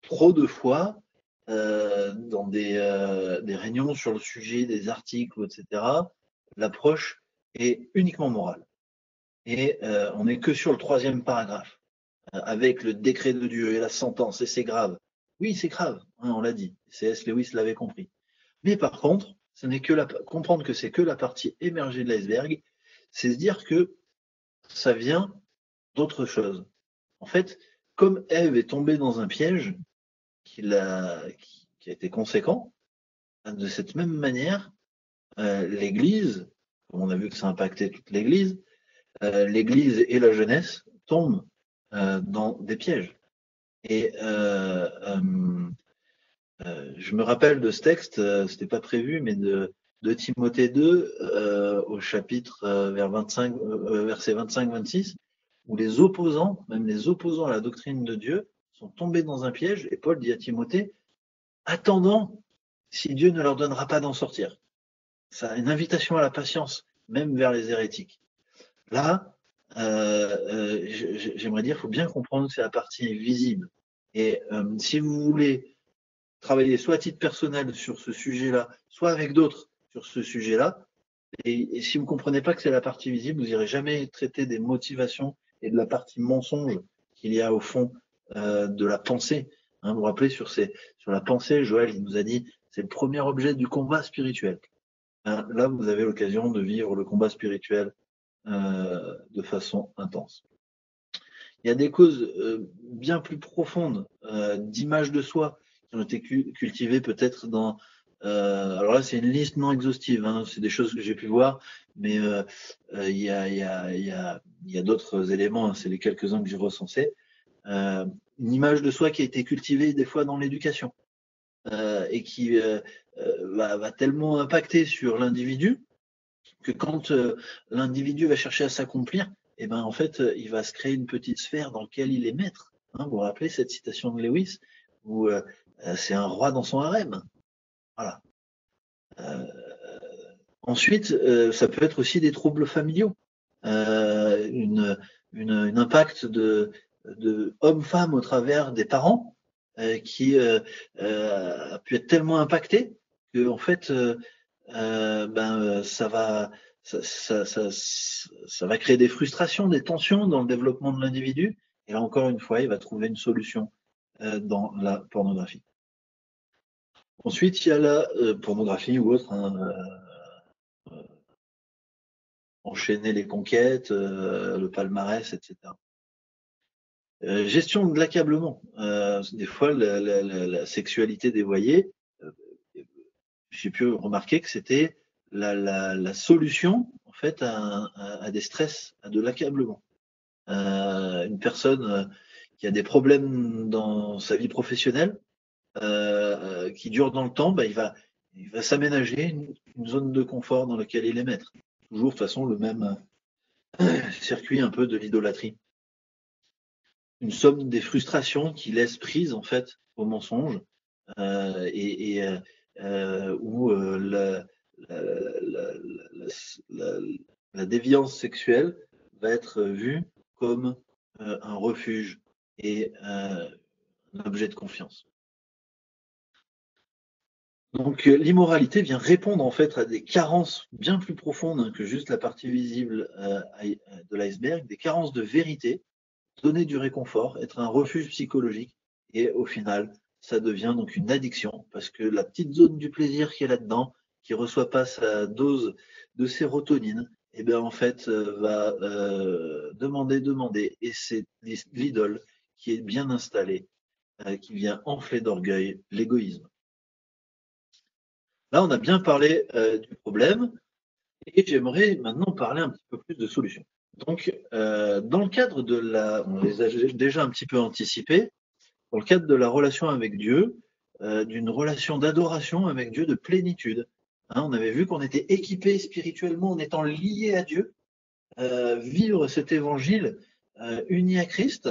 trop de fois, dans des réunions sur le sujet, des articles, etc., l'approche est uniquement morale. Et on n'est que sur le troisième paragraphe, avec le décret de Dieu et la sentence, et c'est grave. Oui, c'est grave, hein, on l'a dit. C.S. Lewis l'avait compris. Mais par contre, ce n'est que comprendre que c'est que la partie émergée de l'iceberg, c'est se dire que ça vient d'autre chose. En fait, comme Ève est tombée dans un piège qui a été conséquent, de cette même manière, l'Église, comme on a vu que ça impactait toute l'Église, l'Église et la jeunesse tombent dans des pièges. Et je me rappelle de ce texte, c'était pas prévu, mais de Timothée 2, au chapitre vers 25, versets 25-26, où les opposants, même les opposants à la doctrine de Dieu, sont tombés dans un piège, et Paul dit à Timothée, attendant si Dieu ne leur donnera pas d'en sortir. Ça, une invitation à la patience, même vers les hérétiques. Là, j'aimerais dire, il faut bien comprendre que c'est la partie visible. Et si vous voulez travailler soit à titre personnel sur ce sujet-là, soit avec d'autres sur ce sujet-là, et si vous ne comprenez pas que c'est la partie visible, vous n'irez jamais traiter des motivations et de la partie mensonge qu'il y a au fond de la pensée. Hein, vous vous rappelez sur la pensée, Joël il nous a dit c'est le premier objet du combat spirituel. Hein, là, vous avez l'occasion de vivre le combat spirituel de façon intense. Il y a des causes bien plus profondes d'image de soi qui ont été cultivées peut-être dans... alors là, c'est une liste non exhaustive, hein, c'est des choses que j'ai pu voir, mais il y a d'autres éléments, hein, c'est les quelques-uns que j'ai recensés. Une image de soi qui a été cultivée des fois dans l'éducation et qui va tellement impacter sur l'individu que quand l'individu va chercher à s'accomplir, eh ben, en fait, il va se créer une petite sphère dans laquelle il est maître. Hein, vous vous rappelez cette citation de Lewis où c'est un roi dans son harem. Voilà. Ensuite, ça peut être aussi des troubles familiaux. Une impact de homme-femme au travers des parents qui a pu être tellement impacté que en fait ça va créer des frustrations, des tensions dans le développement de l'individu. Et là encore une fois, il va trouver une solution dans la pornographie. Ensuite, il y a la pornographie ou autre, hein, enchaîner les conquêtes, le palmarès, etc. Gestion de l'accablement. Des fois, la sexualité dévoyée, j'ai pu remarquer que c'était la solution en fait à des stress, à de l'accablement. Une personne qui a des problèmes dans sa vie professionnelle, qui dure dans le temps, il va s'aménager une zone de confort dans laquelle il est maître. Toujours de toute façon le même circuit un peu de l'idolâtrie. Une somme des frustrations qui laisse prise en fait au mensonge où la déviance sexuelle va être vue comme un refuge et un objet de confiance. Donc l'immoralité vient répondre en fait à des carences bien plus profondes que juste la partie visible de l'iceberg, des carences de vérité, donner du réconfort, être un refuge psychologique, et au final, ça devient donc une addiction, parce que la petite zone du plaisir qui est là-dedans, qui reçoit pas sa dose de sérotonine, et bien en fait va demander, et c'est l'idole qui est bien installée, qui vient enfler d'orgueil l'égoïsme. Là, on a bien parlé du problème, et j'aimerais maintenant parler un petit peu plus de solutions. Donc, dans le cadre de on les a déjà un petit peu anticipés, dans le cadre de la relation avec Dieu, d'une relation d'adoration avec Dieu, de plénitude. Hein, on avait vu qu'on était équipé spirituellement en étant lié à Dieu, vivre cet évangile uni à Christ,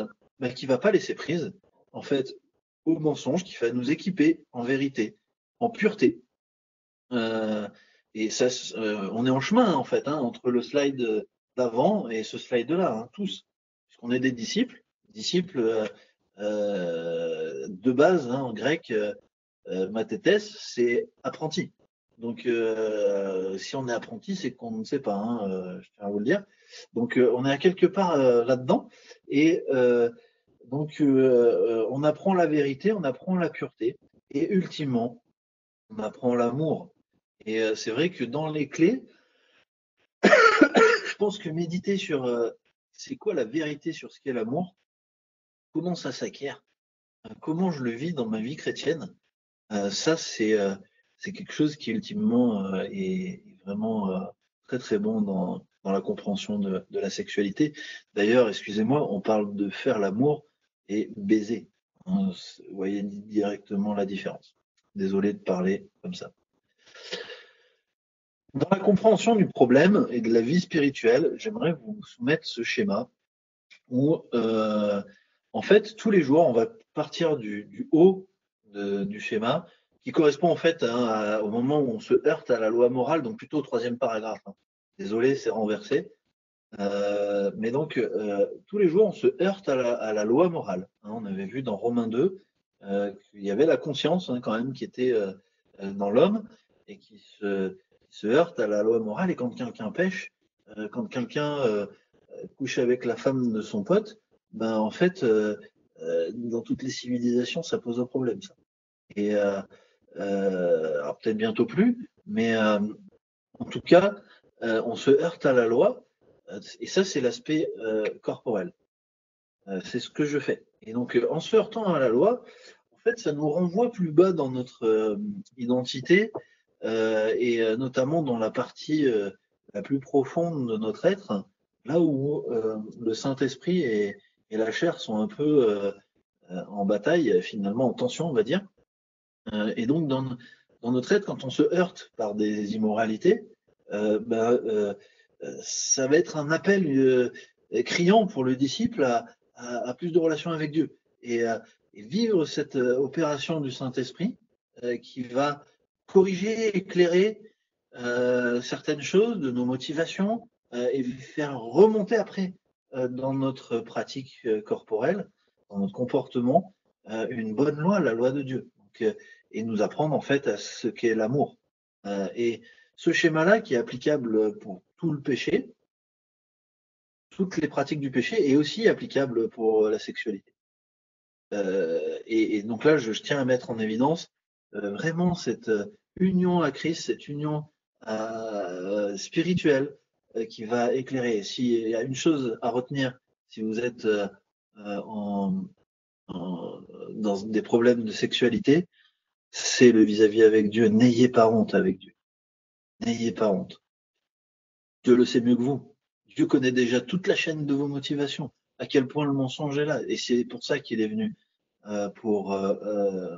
qui ne va pas laisser prise, en fait, au mensonge, qui va nous équiper en vérité, en pureté. Et ça, on est en chemin, en fait, hein, entre le slide d'avant et ce slide-là, hein, tous. Puisqu'on est des disciples de base, hein, en grec, mathetes, c'est apprenti. Donc, si on est apprenti, c'est qu'on ne sait pas, hein, je tiens à vous le dire. Donc, on est à quelque part là-dedans. Et donc, on apprend la vérité, on apprend la pureté. Et ultimement, on apprend l'amour. Et c'est vrai que dans les clés, je pense que méditer sur c'est quoi la vérité sur ce qu'est l'amour, comment ça s'acquiert, comment je le vis dans ma vie chrétienne. Ça, c'est quelque chose qui ultimement est vraiment très très bon dans la compréhension de la sexualité. D'ailleurs, excusez-moi, on parle de faire l'amour et baiser. Hein, vous voyez directement la différence. Désolé de parler comme ça. Dans la compréhension du problème et de la vie spirituelle, j'aimerais vous soumettre ce schéma où, en fait, tous les jours, on va partir du haut du schéma, qui correspond en fait au moment où on se heurte à la loi morale, donc plutôt au troisième paragraphe. Hein. Désolé, c'est renversé. Mais donc, tous les jours, on se heurte à la loi morale. Hein. On avait vu dans Romains 2 qu'il y avait la conscience quand même qui était dans l'homme et qui se heurte à la loi morale. Et quand quelqu'un pêche, quand quelqu'un couche avec la femme de son pote, ben en fait, dans toutes les civilisations, ça pose un problème, ça. Et alors peut-être bientôt plus, mais en tout cas, on se heurte à la loi, et ça, c'est l'aspect corporel. C'est ce que je fais. Et donc, en se heurtant à la loi, en fait, ça nous renvoie plus bas dans notre identité, et notamment dans la partie la plus profonde de notre être, là où le Saint-Esprit et la chair sont un peu en bataille, finalement en tension, on va dire. Et donc, dans notre être, quand on se heurte par des immoralités, ça va être un appel criant pour le disciple à plus de relations avec Dieu et vivre cette opération du Saint-Esprit qui va corriger, éclairer certaines choses de nos motivations et faire remonter après dans notre pratique corporelle, dans notre comportement, une bonne loi, la loi de Dieu. Donc, et nous apprendre en fait à ce qu'est l'amour. Et ce schéma-là qui est applicable pour tout le péché, toutes les pratiques du péché, est aussi applicable pour la sexualité. Et donc là, je tiens à mettre en évidence vraiment cette union à Christ, cette union spirituelle qui va éclairer. S'il y a une chose à retenir, si vous êtes dans des problèmes de sexualité, c'est le vis-à-vis avec Dieu. N'ayez pas honte avec Dieu. N'ayez pas honte. Dieu le sait mieux que vous. Dieu connaît déjà toute la chaîne de vos motivations, à quel point le mensonge est là. Et c'est pour ça qu'il est venu pour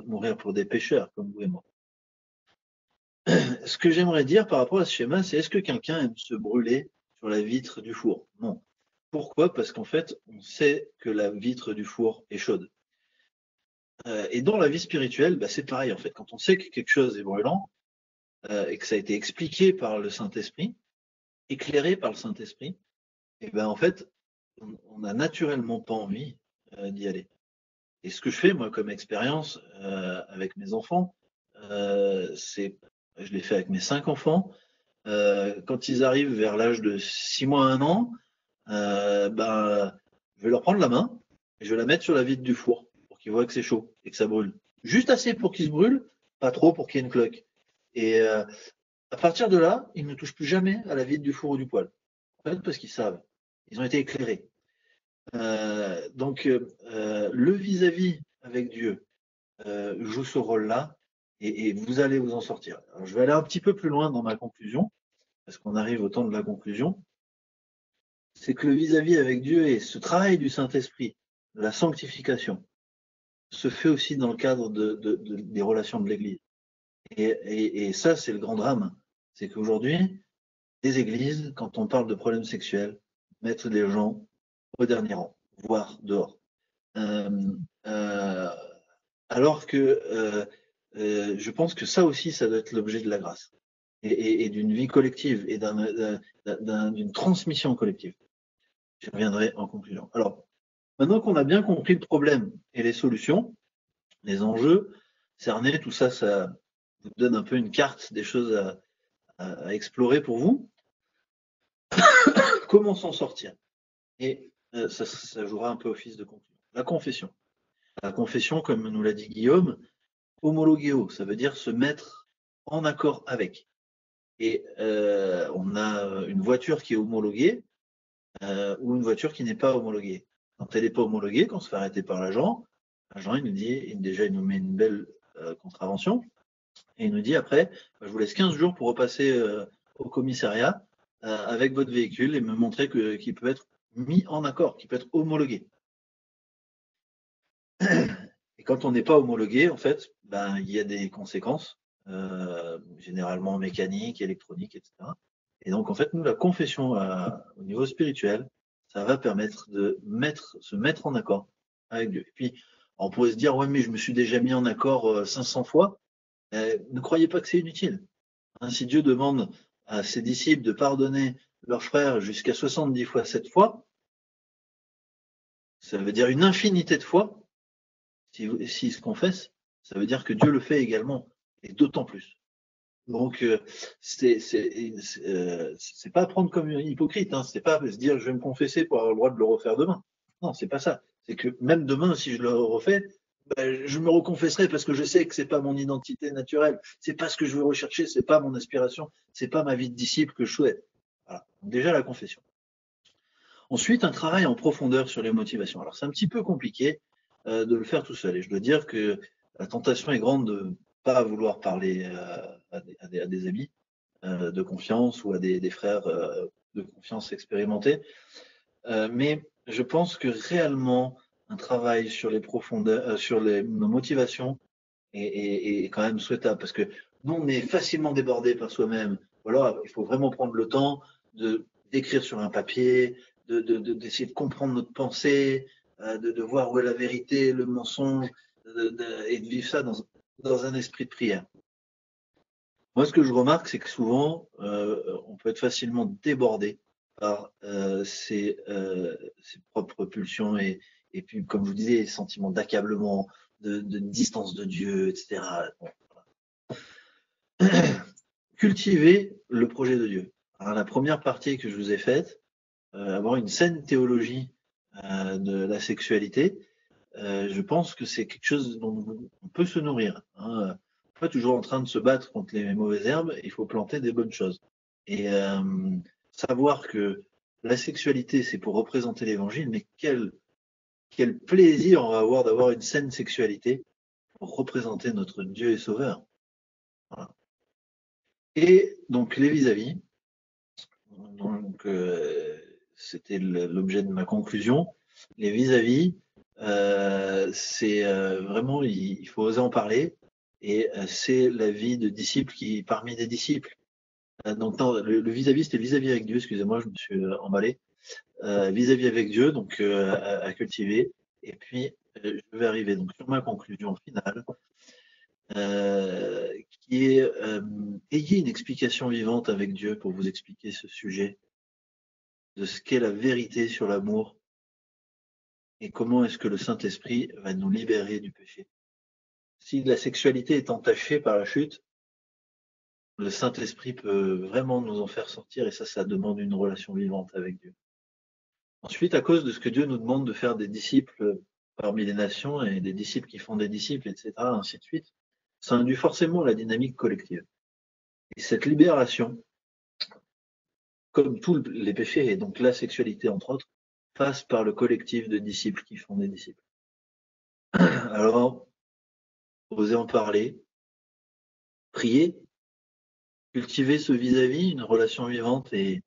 mourir pour des pécheurs comme vous et moi. Ce que j'aimerais dire par rapport à ce schéma, c'est est-ce que quelqu'un aime se brûler sur la vitre du four? Non. Pourquoi? Parce qu'en fait, on sait que la vitre du four est chaude. Et dans la vie spirituelle, c'est pareil en fait. Quand on sait que quelque chose est brûlant et que ça a été expliqué par le Saint-Esprit, éclairé par le Saint-Esprit, et ben en fait, on n'a naturellement pas envie d'y aller. Et ce que je fais moi comme expérience avec mes enfants, je l'ai fait avec mes 5 enfants. Quand ils arrivent vers l'âge de 6 mois à 1 an, je vais leur prendre la main et je vais la mettre sur la vitre du four pour qu'ils voient que c'est chaud et que ça brûle. Juste assez pour qu'ils se brûlent, pas trop pour qu'il y ait une cloque. Et à partir de là, ils ne touchent plus jamais à la vitre du four ou du poêle. En fait, parce qu'ils savent. Ils ont été éclairés. Donc, le vis-à-vis avec Dieu joue ce rôle-là et vous allez vous en sortir. Alors, je vais aller un petit peu plus loin dans ma conclusion, parce qu'on arrive au temps de la conclusion. C'est que le vis-à-vis avec Dieu et ce travail du Saint-Esprit, de la sanctification, se fait aussi dans le cadre des relations de l'Église. Et ça, c'est le grand drame. C'est qu'aujourd'hui, les églises, quand on parle de problèmes sexuels, mettent les gens au dernier rang, voire dehors. Alors que je pense que ça aussi, ça doit être l'objet de la grâce et d'une vie collective et d'une transmission collective. J'y reviendrai en conclusion. Alors, maintenant qu'on a bien compris le problème et les solutions, les enjeux cernés, tout ça, ça vous donne un peu une carte des choses à explorer pour vous. Comment s'en sortir? Et ça jouera un peu office de conclusion. La confession. La confession, comme nous l'a dit Guillaume, homologuéo, ça veut dire se mettre en accord avec. Et on a une voiture qui est homologuée ou une voiture qui n'est pas homologuée. Quand elle n'est pas homologuée, quand on se fait arrêter par l'agent, il nous dit, déjà, il nous met une belle contravention. Et il nous dit après, je vous laisse 15 jours pour repasser au commissariat avec votre véhicule et me montrer qu'il peut être mis en accord, qu'il peut être homologué. Et quand on n'est pas homologué, en fait, il y a des conséquences, généralement mécaniques, électroniques, etc. Et donc, en fait, nous, la confession au niveau spirituel, ça va permettre de se mettre en accord avec Dieu. Et puis, on pourrait se dire, ouais, mais je me suis déjà mis en accord 500 fois. Ne croyez pas que c'est inutile. Si Dieu demande à ses disciples de pardonner leurs frères jusqu'à 70 fois 7 fois, ça veut dire une infinité de fois. S'ils se confessent, ça veut dire que Dieu le fait également, et d'autant plus. Donc, c'est pas prendre comme un hypocrite, hein. C'est pas se dire je vais me confesser pour avoir le droit de le refaire demain. Non, c'est pas ça. C'est que même demain, si je le refais, je me reconfesserai parce que je sais que c'est pas mon identité naturelle, c'est pas ce que je veux rechercher, c'est pas mon aspiration, c'est pas ma vie de disciple que je souhaite. Voilà. Donc déjà la confession. Ensuite, un travail en profondeur sur les motivations. Alors c'est un petit peu compliqué de le faire tout seul, et je dois dire que la tentation est grande de ne pas vouloir parler à des amis de confiance ou à des frères de confiance expérimentés. Mais je pense que réellement, un travail sur les profondeurs, sur nos motivations est quand même souhaitable, parce que nous, on est facilement débordé par soi-même. Voilà, il faut vraiment prendre le temps d'écrire sur un papier, d'essayer de comprendre notre pensée, de voir où est la vérité, le mensonge, et de vivre ça dans un esprit de prière. Moi, ce que je remarque, c'est que souvent, on peut être facilement débordé par ses propres pulsions et puis, comme je vous disais, sentiments d'accablement, de distance de Dieu, etc. Bon, voilà. Cultiver le projet de Dieu. Alors, la première partie que je vous ai faite, avoir une saine théologie de la sexualité, je pense que c'est quelque chose dont on peut se nourrir, hein. Pas toujours en train de se battre contre les mauvaises herbes, il faut planter des bonnes choses. Et savoir que la sexualité, c'est pour représenter l'évangile, mais quel plaisir on va avoir d'avoir une saine sexualité pour représenter notre Dieu et Sauveur. Voilà. Et donc les vis-à-vis, donc c'était l'objet de ma conclusion. Les vis-à-vis, c'est vraiment, il faut oser en parler, et c'est la vie de disciples parmi des disciples. Donc non, le vis-à-vis, c'était vis-à-vis avec Dieu, excusez-moi, je me suis emballé. Vis-à-vis avec Dieu, donc à cultiver. Et puis, je vais arriver donc sur ma conclusion finale, qui est ayez une explication vivante avec Dieu pour vous expliquer ce sujet de ce qu'est la vérité sur l'amour et comment est-ce que le Saint-Esprit va nous libérer du péché. Si la sexualité est entachée par la chute, le Saint-Esprit peut vraiment nous en faire sortir, et ça demande une relation vivante avec Dieu. Ensuite, à cause de ce que Dieu nous demande de faire des disciples parmi les nations et des disciples qui font des disciples, etc., ainsi de suite, ça induit forcément la dynamique collective. Et cette libération, comme tous les péchés, et donc la sexualité entre autres, passe par le collectif de disciples qui font des disciples. Alors, osez en parler, prier, cultiver ce vis-à-vis, une relation vivante, et il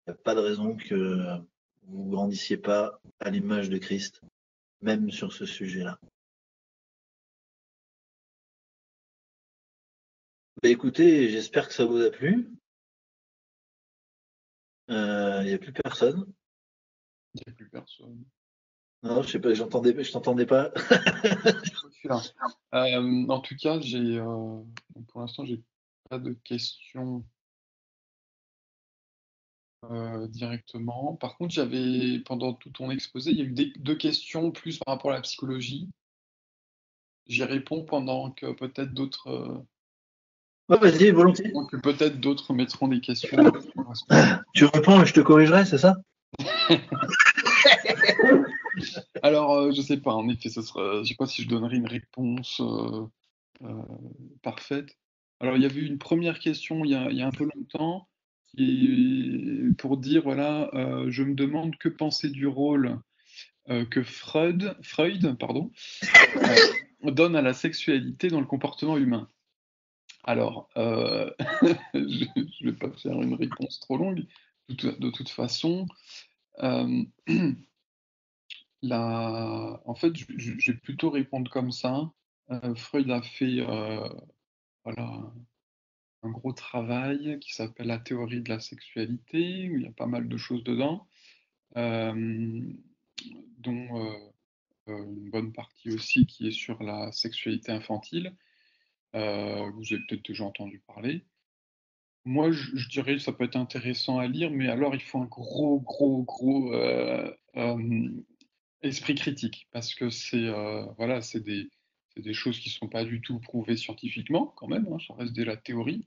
n'y a pas de raison que vous ne grandissiez pas à l'image de Christ, même sur ce sujet-là. Écoutez, j'espère que ça vous a plu. Il n'y a plus personne.
Il n'y a plus personne.
Non, je sais pas, je t'entendais pas.
Je suis là. En tout cas, pour l'instant, j'ai pas de questions directement. Par contre, pendant tout ton exposé, il y a eu deux questions plus par rapport à la psychologie. J'y réponds pendant que peut-être d'autres
Ouais, vas-y, volontiers.
mettront des questions.
Tu réponds et je te corrigerai, c'est ça?
Alors, je sais pas, en effet, je sais pas si je donnerai une réponse parfaite. Alors, il y avait eu une première question il y a un peu longtemps, pour dire, voilà, je me demande que penser du rôle que Freud, pardon, donne à la sexualité dans le comportement humain. Alors, je vais pas faire une réponse trop longue. De toute façon, euh, en fait, je vais plutôt répondre comme ça. Freud a fait voilà, un gros travail qui s'appelle la théorie de la sexualité, où il y a pas mal de choses dedans, euh, dont une bonne partie aussi qui est sur la sexualité infantile, vous avez peut-être déjà entendu parler. Moi, je dirais que ça peut être intéressant à lire, mais alors il faut un gros esprit critique, parce que voilà, c'est des choses qui sont pas du tout prouvées scientifiquement, quand même, hein, ça reste de la théorie.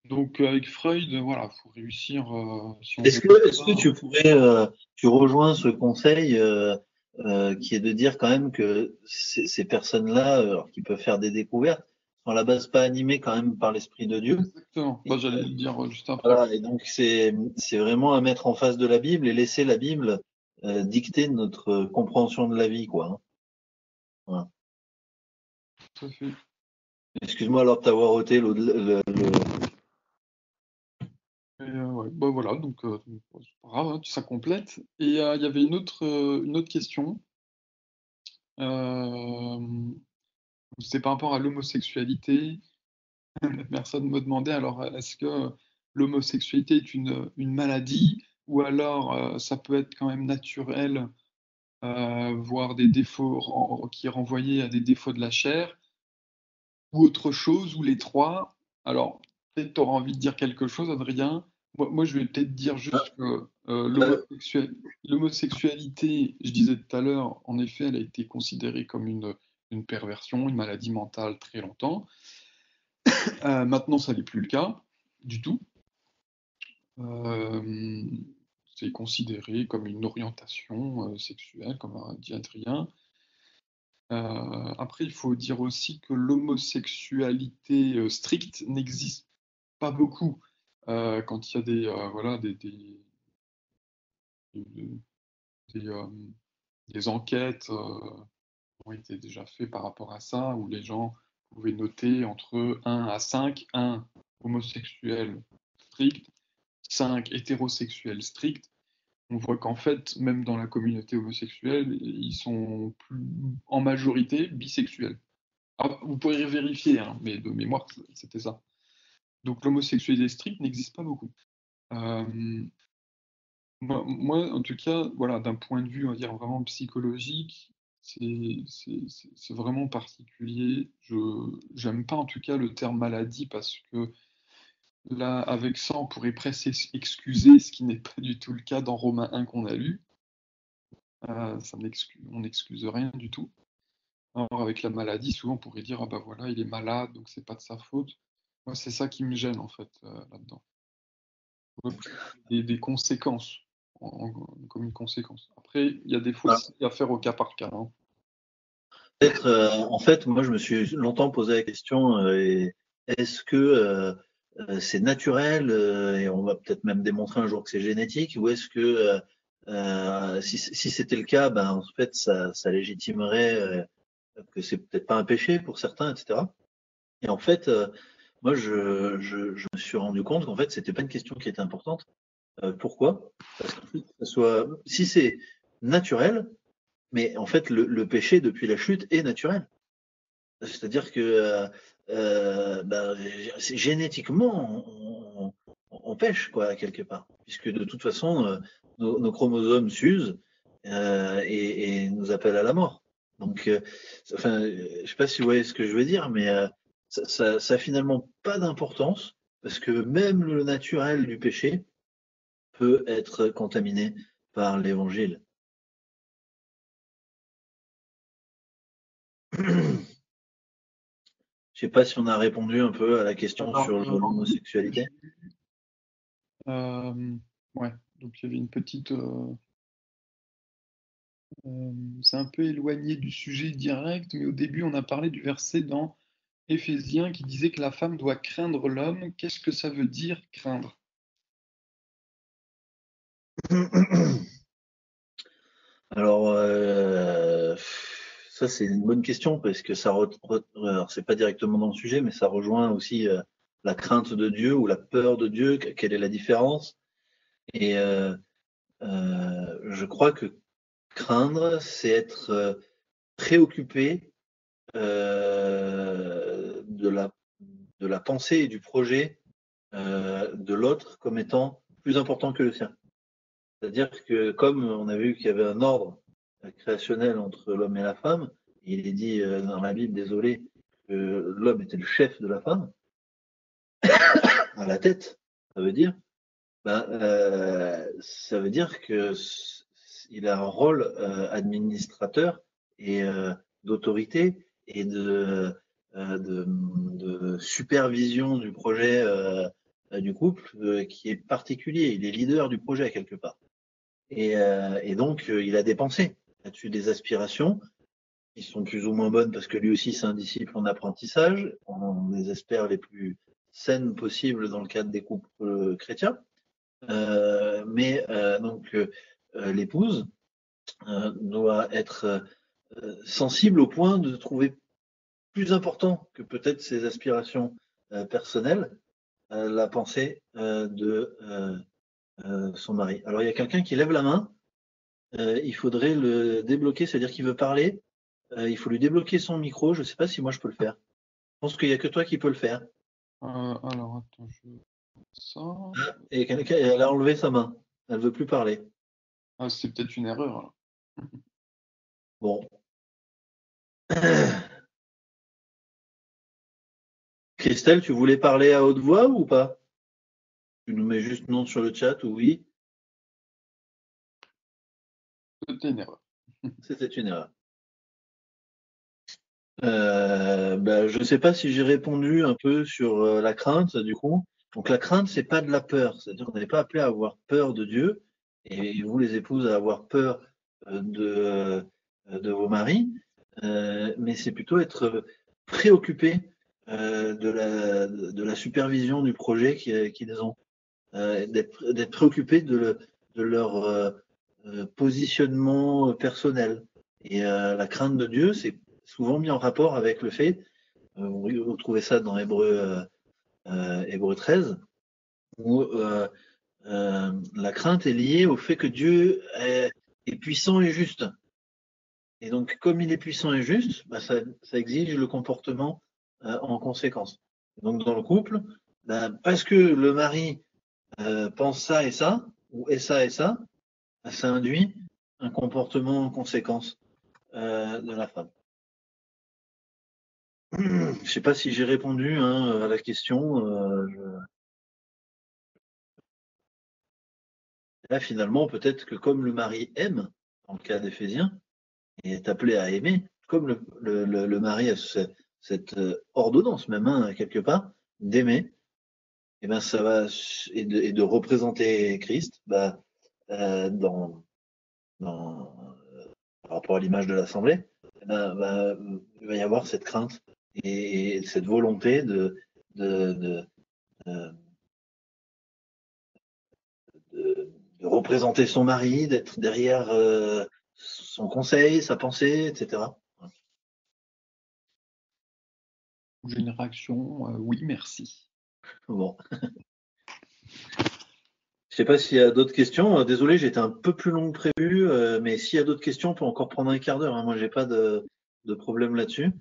Donc avec Freud, voilà, faut réussir, si on veut
Est-ce que tu pourrais, tu rejoins ce conseil qui est de dire quand même que ces personnes-là, alors qui peuvent faire des découvertes, sont à la base pas animées quand même par l'Esprit de Dieu.
exactement, bah, j'allais le dire juste après.
Voilà, et donc c'est vraiment à mettre en face de la Bible et laisser la Bible dicter notre compréhension de la vie, quoi. Hein. Voilà.
Tout à fait.
Excuse-moi alors de t'avoir ôté
Et, ouais, bah voilà, donc, c'est pas grave, hein, ça complète. Et il y avait une autre question. C'est par rapport à l'homosexualité. La personne me demandait alors est-ce que l'homosexualité est une maladie ou alors ça peut être quand même naturel, voire des défauts qui renvoyaient à des défauts de la chair, ou autre chose, ou les trois. Alors, peut-être tu auras envie de dire quelque chose, Adrien. Moi, je vais peut-être dire juste que l'homosexualité, je disais tout à l'heure, en effet, elle a été considérée comme une perversion, une maladie mentale très longtemps. Maintenant, ça n'est plus le cas du tout. Euh, c'est considéré comme une orientation sexuelle, comme a dit Adrien. Après, il faut dire aussi que l'homosexualité stricte n'existe pas beaucoup. Quand il y a voilà, des, des, euh, des enquêtes ont été déjà faites par rapport à ça, où les gens pouvaient noter entre 1 à 5, 1 homosexuel strict, 5 hétérosexuels stricts. On voit qu'en fait, même dans la communauté homosexuelle, ils sont en majorité bisexuels. Ah, vous pourrez vérifier, hein, mais de mémoire, c'était ça. Donc l'homosexualité stricte n'existe pas beaucoup. Euh, moi, en tout cas, voilà, d'un point de vue, on va dire, vraiment psychologique, c'est vraiment particulier. J'aime pas en tout cas le terme maladie parce que là, avec ça, on pourrait presque excuser ce qui n'est pas du tout le cas dans Romains 1 qu'on a lu. On n'excuse rien du tout. Alors, avec la maladie, souvent on pourrait dire, ah bah voilà, il est malade, donc c'est pas de sa faute. Moi, c'est ça qui me gêne en fait là-dedans. Ouais, des conséquences, comme une conséquence. Après, il y a des fois
voilà.
aussi à faire au cas par cas, hein.
Peut-être, en fait, moi, je me suis longtemps posé la question, est-ce que c'est naturel, et on va peut-être même démontrer un jour que c'est génétique, ou est-ce que si c'était le cas, ben en fait, ça légitimerait que c'est peut-être pas un péché pour certains, etc. Et en fait, moi, je me suis rendu compte qu'en fait, c'était pas une question qui était importante. Pourquoi? Parce qu'en fait, si c'est naturel, mais en fait, le péché depuis la chute est naturel. C'est-à-dire que ben, génétiquement, on pêche, quoi, quelque part. Puisque de toute façon, nos chromosomes s'usent et nous appellent à la mort. Donc, enfin, je sais pas si vous voyez ce que je veux dire, mais ça a finalement pas d'importance, parce que même le naturel du péché peut être contaminé par l'évangile. Je sais pas si on a répondu un peu à la question
Alors,
sur l'homosexualité.
euh, ouais, donc il y avait une petite. C'est un peu éloigné du sujet direct, mais au début, on a parlé du verset dans Éphésiens qui disait que la femme doit craindre l'homme. Qu'est-ce que ça veut dire craindre?
Alors, ça c'est une bonne question parce que alors, c'est pas directement dans le sujet, mais ça rejoint aussi la crainte de Dieu ou la peur de Dieu. Quelle est la différence? Et je crois que craindre, c'est être préoccupé de la pensée et du projet de l'autre comme étant plus important que le sien. C'est-à-dire que comme on a vu qu'il y avait un ordre créationnel entre l'homme et la femme, il est dit dans la Bible, désolé, que l'homme était le chef de la femme, à la tête, ça veut dire, ça veut dire que il a un rôle administrateur et d'autorité et de supervision du projet du couple qui est particulier. Il est leader du projet quelque part. Et donc, il a des pensées là-dessus, des aspirations qui sont plus ou moins bonnes parce que lui aussi, c'est un disciple en apprentissage. On les espère les plus saines possibles dans le cadre des couples chrétiens. L'épouse doit être sensible au point de trouver plus important que peut-être ses aspirations personnelles, la pensée de son mari. Alors, il y a quelqu'un qui lève la main. Il faudrait le débloquer, c'est-à-dire qu'il veut parler. Il faut lui débloquer son micro. Je ne sais pas si moi je peux le faire. Je pense qu'il n'y a que toi qui peux le faire.
Alors, attends, je ça.
Et elle a enlevé sa main. Elle ne veut plus parler.
Ah, c'est peut-être une erreur, alors.
Bon. Christelle, tu voulais parler à haute voix ou pas? Tu nous mets juste non sur le chat ou oui.
C'était une erreur.
C'était une erreur. Je ne sais pas si j'ai répondu un peu sur la crainte, du coup. Donc la crainte, c'est pas de la peur. C'est-à-dire qu'on n'est pas appelé à avoir peur de Dieu. Et vous, les épouses, à avoir peur de vos maris. Mais c'est plutôt être préoccupé de la supervision du projet qu'ils ont. D'être préoccupé de leur positionnement personnel. Et la crainte de Dieu, c'est souvent mis en rapport avec le fait, vous trouvez ça dans Hébreu 13, où la crainte est liée au fait que Dieu est puissant et juste. Et donc, comme il est puissant et juste, ça exige le comportement en conséquence. Donc, dans le couple, parce que le mari pense ça et ça, ou est ça et ça, ça induit un comportement en conséquence de la femme. Je ne sais pas si j'ai répondu à la question. Là, finalement, peut-être que comme le mari aime, dans le cas d'Éphésiens, et est appelé à aimer, comme le mari a cette ordonnance même, quelque part, d'aimer, et ben ça va et de représenter Christ, dans par rapport à l'image de l'Assemblée, il va y avoir cette crainte et cette volonté de, de, de, de représenter son mari, d'être derrière son conseil, sa pensée, etc.
J'ai une réaction, oui, merci.
Bon. Je ne sais pas s'il y a d'autres questions. Désolé, j'ai été un peu plus long que prévu, mais s'il y a d'autres questions, on peut encore prendre un quart d'heure. Moi, j'ai pas de problème là-dessus.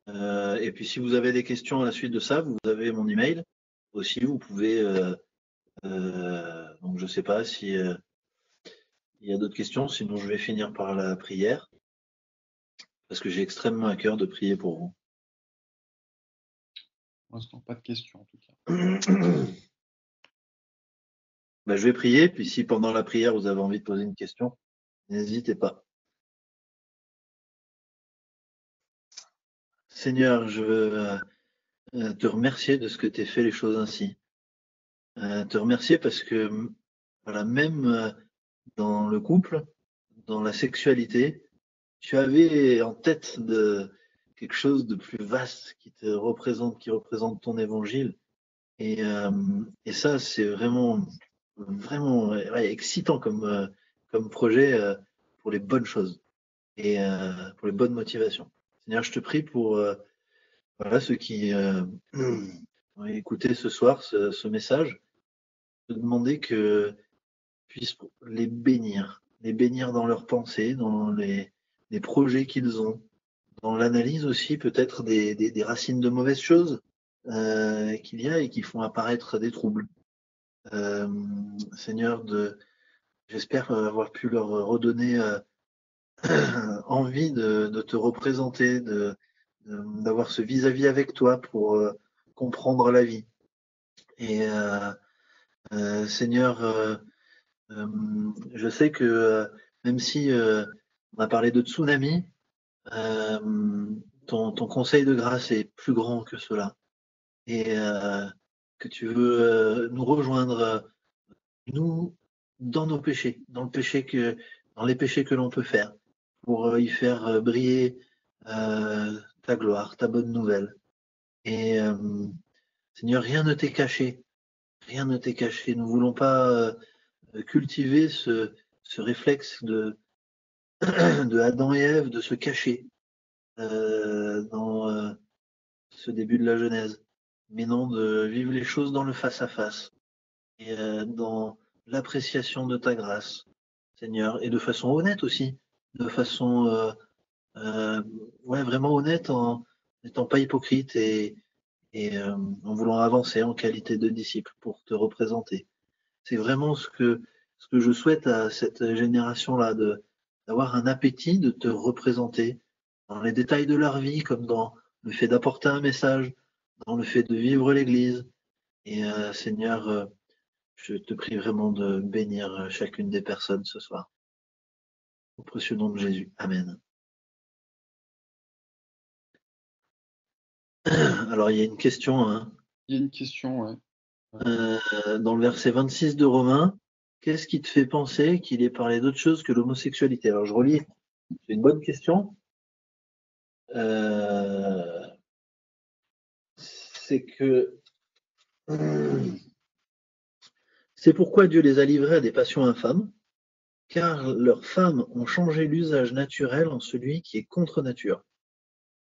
Et puis, si vous avez des questions à la suite de ça, vous avez mon email. Aussi, vous pouvez. Donc, je ne sais pas si il y a d'autres questions. Sinon, je vais finir par la prière parce que j'ai extrêmement à cœur de prier pour vous.
Pour l'instant, pas de questions, en tout cas.
Je vais prier. Puis, si pendant la prière, vous avez envie de poser une question, n'hésitez pas. Seigneur, je veux te remercier de ce que tu as fait les choses ainsi. Te remercier parce que voilà, même dans le couple, dans la sexualité, tu avais en tête de quelque chose de plus vaste qui représente ton évangile. Et ça, c'est vraiment, vraiment excitant comme projet pour les bonnes choses et pour les bonnes motivations. Seigneur, je te prie pour voilà, ceux qui ont écouté ce soir ce message, te demander que puisse les bénir dans leurs pensées, dans les projets qu'ils ont, dans l'analyse aussi peut-être des racines de mauvaises choses qu'il y a et qui font apparaître des troubles. Seigneur, j'espère avoir pu leur redonner envie de te représenter, d'avoir ce vis-à-vis avec toi pour comprendre la vie. Et Seigneur, je sais que même si on a parlé de tsunami, ton conseil de grâce est plus grand que cela. Et que tu veux nous rejoindre, nous, dans nos péchés, dans les péchés que l'on peut faire, pour y faire briller ta gloire, ta bonne nouvelle. Et Seigneur, rien ne t'est caché. Rien ne t'est caché. Nous ne voulons pas cultiver ce réflexe de Adam et Ève de se cacher dans ce début de la Genèse, mais non de vivre les choses dans le face-à-face et dans l'appréciation de ta grâce, Seigneur, et de façon honnête aussi, de façon ouais, vraiment honnête en n'étant pas hypocrite et en voulant avancer en qualité de disciple pour te représenter. C'est vraiment ce que je souhaite à cette génération-là, d'avoir un appétit de te représenter dans les détails de leur vie, comme dans le fait d'apporter un message, dans le fait de vivre l'Église. Et Seigneur, je te prie vraiment de bénir chacune des personnes ce soir. Au précieux nom de Jésus. Amen. Alors, il y a une question. Hein.
Il y a une question, ouais.
Dans le verset 26 de Romains, qu'est-ce qui te fait penser qu'il est parlé d'autre chose que l'homosexualité? Alors, je relis. C'est une bonne question. C'est que c'est pourquoi Dieu les a livrés à des passions infâmes, car leurs femmes ont changé l'usage naturel en celui qui est contre nature.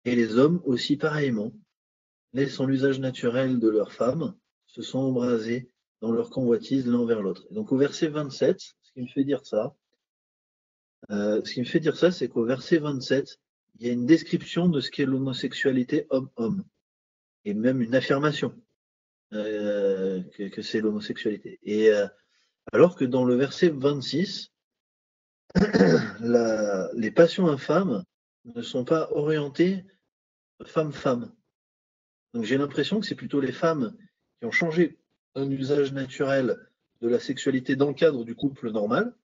Et les hommes aussi pareillement, laissant l'usage naturel de leurs femmes, se sont embrasés dans leur convoitise l'un vers l'autre. Et donc au verset 27, ce qui me fait dire ça, c'est qu'au verset 27, il y a une description de ce qu'est l'homosexualité homme-homme, et même une affirmation que c'est l'homosexualité. Et alors que dans le verset 26, les passions infâmes ne sont pas orientées femme-femme. Donc j'ai l'impression que c'est plutôt les femmes qui ont changé un usage naturel de la sexualité dans le cadre du couple normal,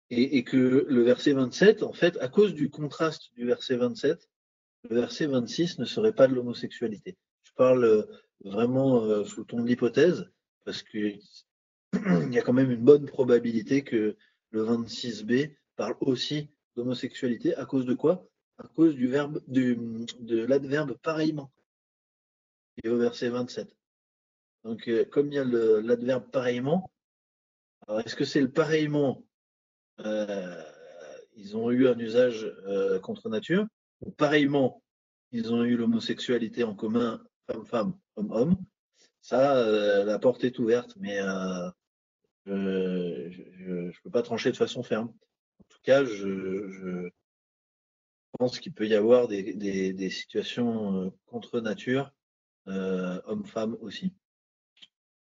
et que le verset 27, en fait, à cause du contraste du verset 27, le verset 26 ne serait pas de l'homosexualité. Je parle vraiment sous le ton de l'hypothèse, parce qu'il y a quand même une bonne probabilité que le 26b parle aussi d'homosexualité. À cause de quoi? À cause de l'adverbe pareillement, qui est au verset 27. Donc, comme il y a l'adverbe pareillement, alors est-ce que c'est le pareillement ils ont eu un usage contre nature, ou pareillement, ils ont eu l'homosexualité en commun, femme-femme, homme-homme? Ça, la porte est ouverte, mais je ne peux pas trancher de façon ferme. En tout cas, je pense qu'il peut y avoir des situations contre nature, homme-femme aussi.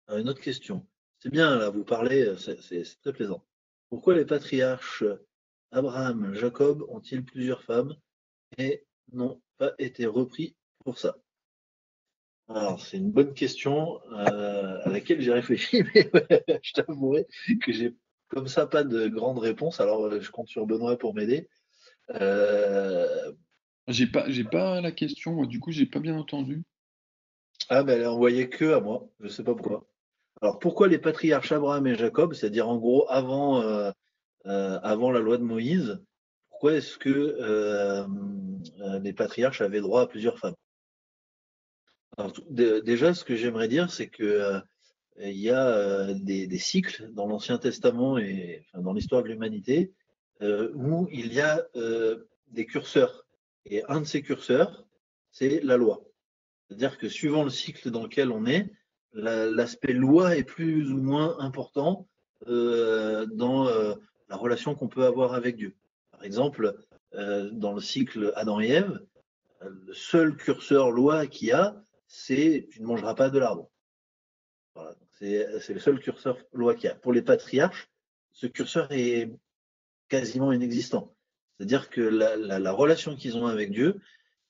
Alors, une autre question. C'est bien, là, vous parlez, c'est très plaisant. Pourquoi les patriarches Abraham, Jacob ont-ils plusieurs femmes et n'ont pas été repris pour ça? Alors, c'est une bonne question à laquelle j'ai réfléchi, mais je t'avouerai que j'ai comme ça pas de grande réponse. Alors, je compte sur Benoît pour m'aider.
J'ai pas la question, du coup, j'ai pas bien entendu.
Ah, mais elle est envoyée que à moi. Je sais pas pourquoi. Alors, pourquoi les patriarches Abraham et Jacob, c'est-à-dire en gros avant la loi de Moïse, pourquoi est-ce que les patriarches avaient droit à plusieurs femmes? Alors, déjà, ce que j'aimerais dire, c'est que il y a des cycles dans l'Ancien Testament et enfin, dans l'histoire de l'humanité où il y a des curseurs. Et un de ces curseurs, c'est la loi. C'est-à-dire que suivant le cycle dans lequel on est, l'aspect loi est plus ou moins important dans la relation qu'on peut avoir avec Dieu. Par exemple, dans le cycle Adam et Ève, le seul curseur loi qu'il y a, c'est tu ne mangeras pas de l'arbre. Voilà. C'est le seul curseur loi qu'il y a. Pour les patriarches, ce curseur est quasiment inexistant. C'est-à-dire que la relation qu'ils ont avec Dieu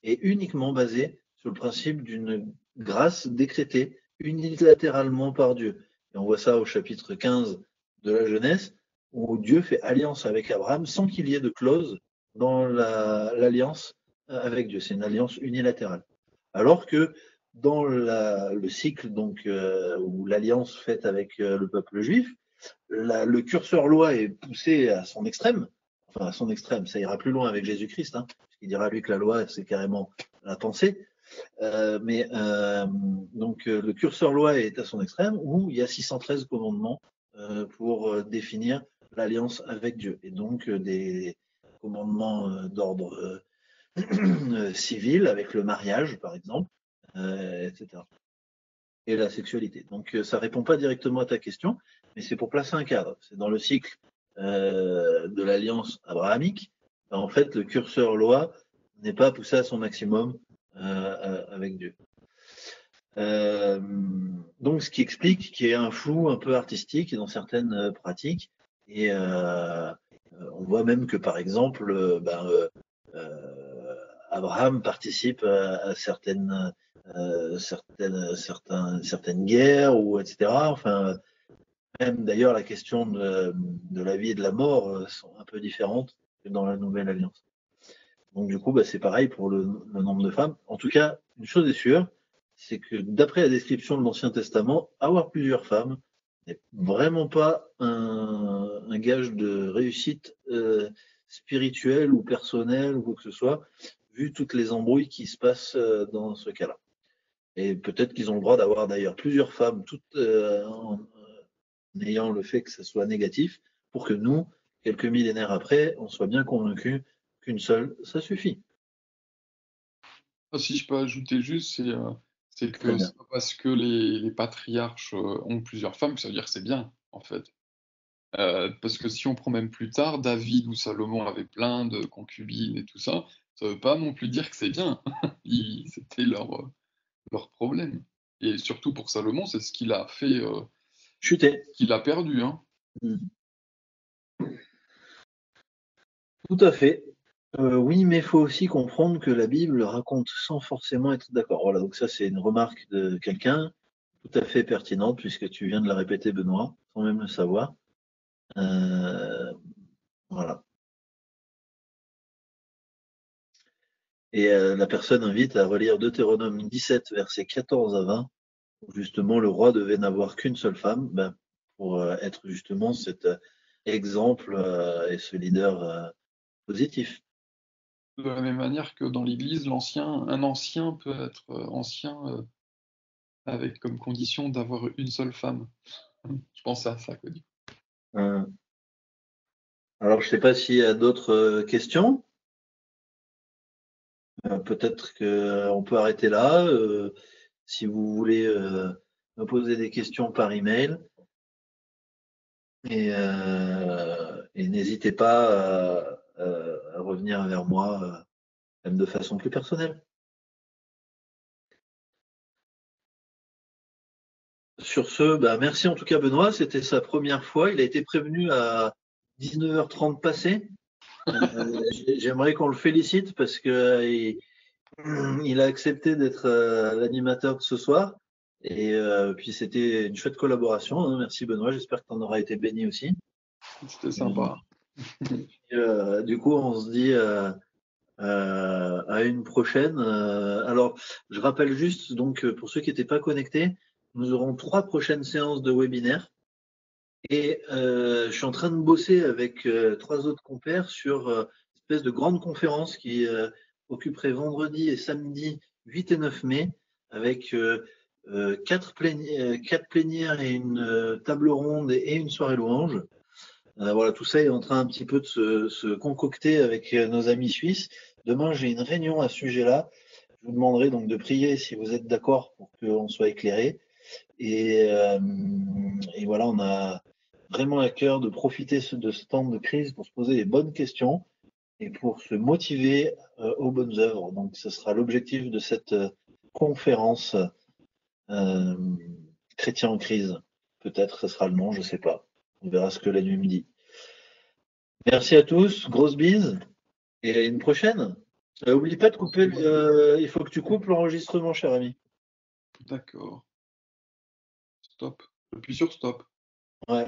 est uniquement basée sur le principe d'une grâce décrétée unilatéralement par Dieu. Et on voit ça au chapitre 15 de la Genèse, où Dieu fait alliance avec Abraham sans qu'il y ait de clause dans l'alliance avec Dieu. C'est une alliance unilatérale. Alors que dans le cycle donc, ou l'alliance faite avec le peuple juif, le curseur loi est poussé à son extrême, enfin à son extrême, ça ira plus loin avec Jésus-Christ, hein, parce qu'il dira lui que la loi c'est carrément la pensée, donc le curseur loi est à son extrême où il y a 613 commandements pour définir l'alliance avec Dieu, et donc des commandements d'ordre civil avec le mariage par exemple, etc. Et la sexualité. Donc ça répond pas directement à ta question, mais c'est pour placer un cadre. C'est dans le cycle de l'alliance abrahamique. En fait, le curseur loi n'est pas poussé à son maximum avec Dieu. Donc ce qui explique qu'il y a un flou un peu artistique dans certaines pratiques. Et on voit même que par exemple, Abraham participe à certaines guerres, ou etc. Enfin, même d'ailleurs la question de la vie et de la mort sont un peu différentes que dans la Nouvelle Alliance. Donc du coup, c'est pareil pour le nombre de femmes. En tout cas, une chose est sûre, c'est que d'après la description de l'Ancien Testament, avoir plusieurs femmes n'est vraiment pas un gage de réussite spirituelle ou personnelle ou quoi que ce soit, vu toutes les embrouilles qui se passent dans ce cas-là. Et peut-être qu'ils ont le droit d'avoir d'ailleurs plusieurs femmes, toutes en ayant le fait que ça soit négatif, pour que nous, quelques millénaires après, on soit bien convaincus qu'une seule, ça suffit.
Si je peux ajouter juste, c'est
Très
que
bien.
c'est pas parce que les patriarches ont plusieurs femmes que ça veut dire que c'est bien, en fait. Parce que si on prend même plus tard, David ou Salomon avait plein de concubines et tout ça, ça veut pas non plus dire que c'est bien. C'était leur problème. Et surtout pour Salomon, c'est ce qu'il a fait,
Chuter.
qu'il a perdu, hein.
Tout à fait. Oui, mais il faut aussi comprendre que la Bible raconte sans forcément être d'accord. Voilà, donc ça c'est une remarque de quelqu'un tout à fait pertinente puisque tu viens de la répéter, Benoît, sans même le savoir. Voilà. Et la personne invite à relire Deutéronome 17, versets 14 à 20, où justement le roi devait n'avoir qu'une seule femme, pour être justement cet exemple et ce leader positif.
De la même manière que dans l'Église, un ancien peut être ancien avec comme condition d'avoir une seule femme. Je pensais à ça, quoi.
Euh, alors, je ne sais pas s'il y a d'autres questions. Peut-être qu'on peut arrêter là. Si vous voulez me poser des questions par email. Et n'hésitez pas à revenir vers moi, même de façon plus personnelle. Sur ce, merci en tout cas Benoît, c'était sa première fois. Il a été prévenu à 19h30 passé. J'aimerais qu'on le félicite parce que il a accepté d'être l'animateur de ce soir. Et puis c'était une chouette collaboration, hein. Merci Benoît, j'espère que tu en auras été béni aussi.
C'était sympa.
Du coup, on se dit à une prochaine. Alors, je rappelle juste, donc, pour ceux qui n'étaient pas connectés, nous aurons 3 prochaines séances de webinaire. Et je suis en train de bosser avec 3 autres compères sur une espèce de grande conférence qui occuperait vendredi et samedi 8 et 9 mai, avec 4 plénières et une table ronde et une soirée louange. Voilà, tout ça est en train un petit peu de se concocter avec nos amis suisses. Demain, j'ai une réunion à ce sujet-là. Je vous demanderai donc de prier si vous êtes d'accord pour qu'on soit éclairé. Et voilà, on a vraiment à cœur de profiter de ce temps de crise pour se poser les bonnes questions et pour se motiver aux bonnes œuvres. Donc, ce sera l'objectif de cette conférence euh, Chrétien en crise. Peut-être ce sera le nom, je ne sais pas. On verra ce que la nuit me dit. Merci à tous, grosse bise et à une prochaine. Oublie pas de couper, il faut que tu coupes l'enregistrement, cher ami.
D'accord. Stop. Appuie sur stop.
Ouais.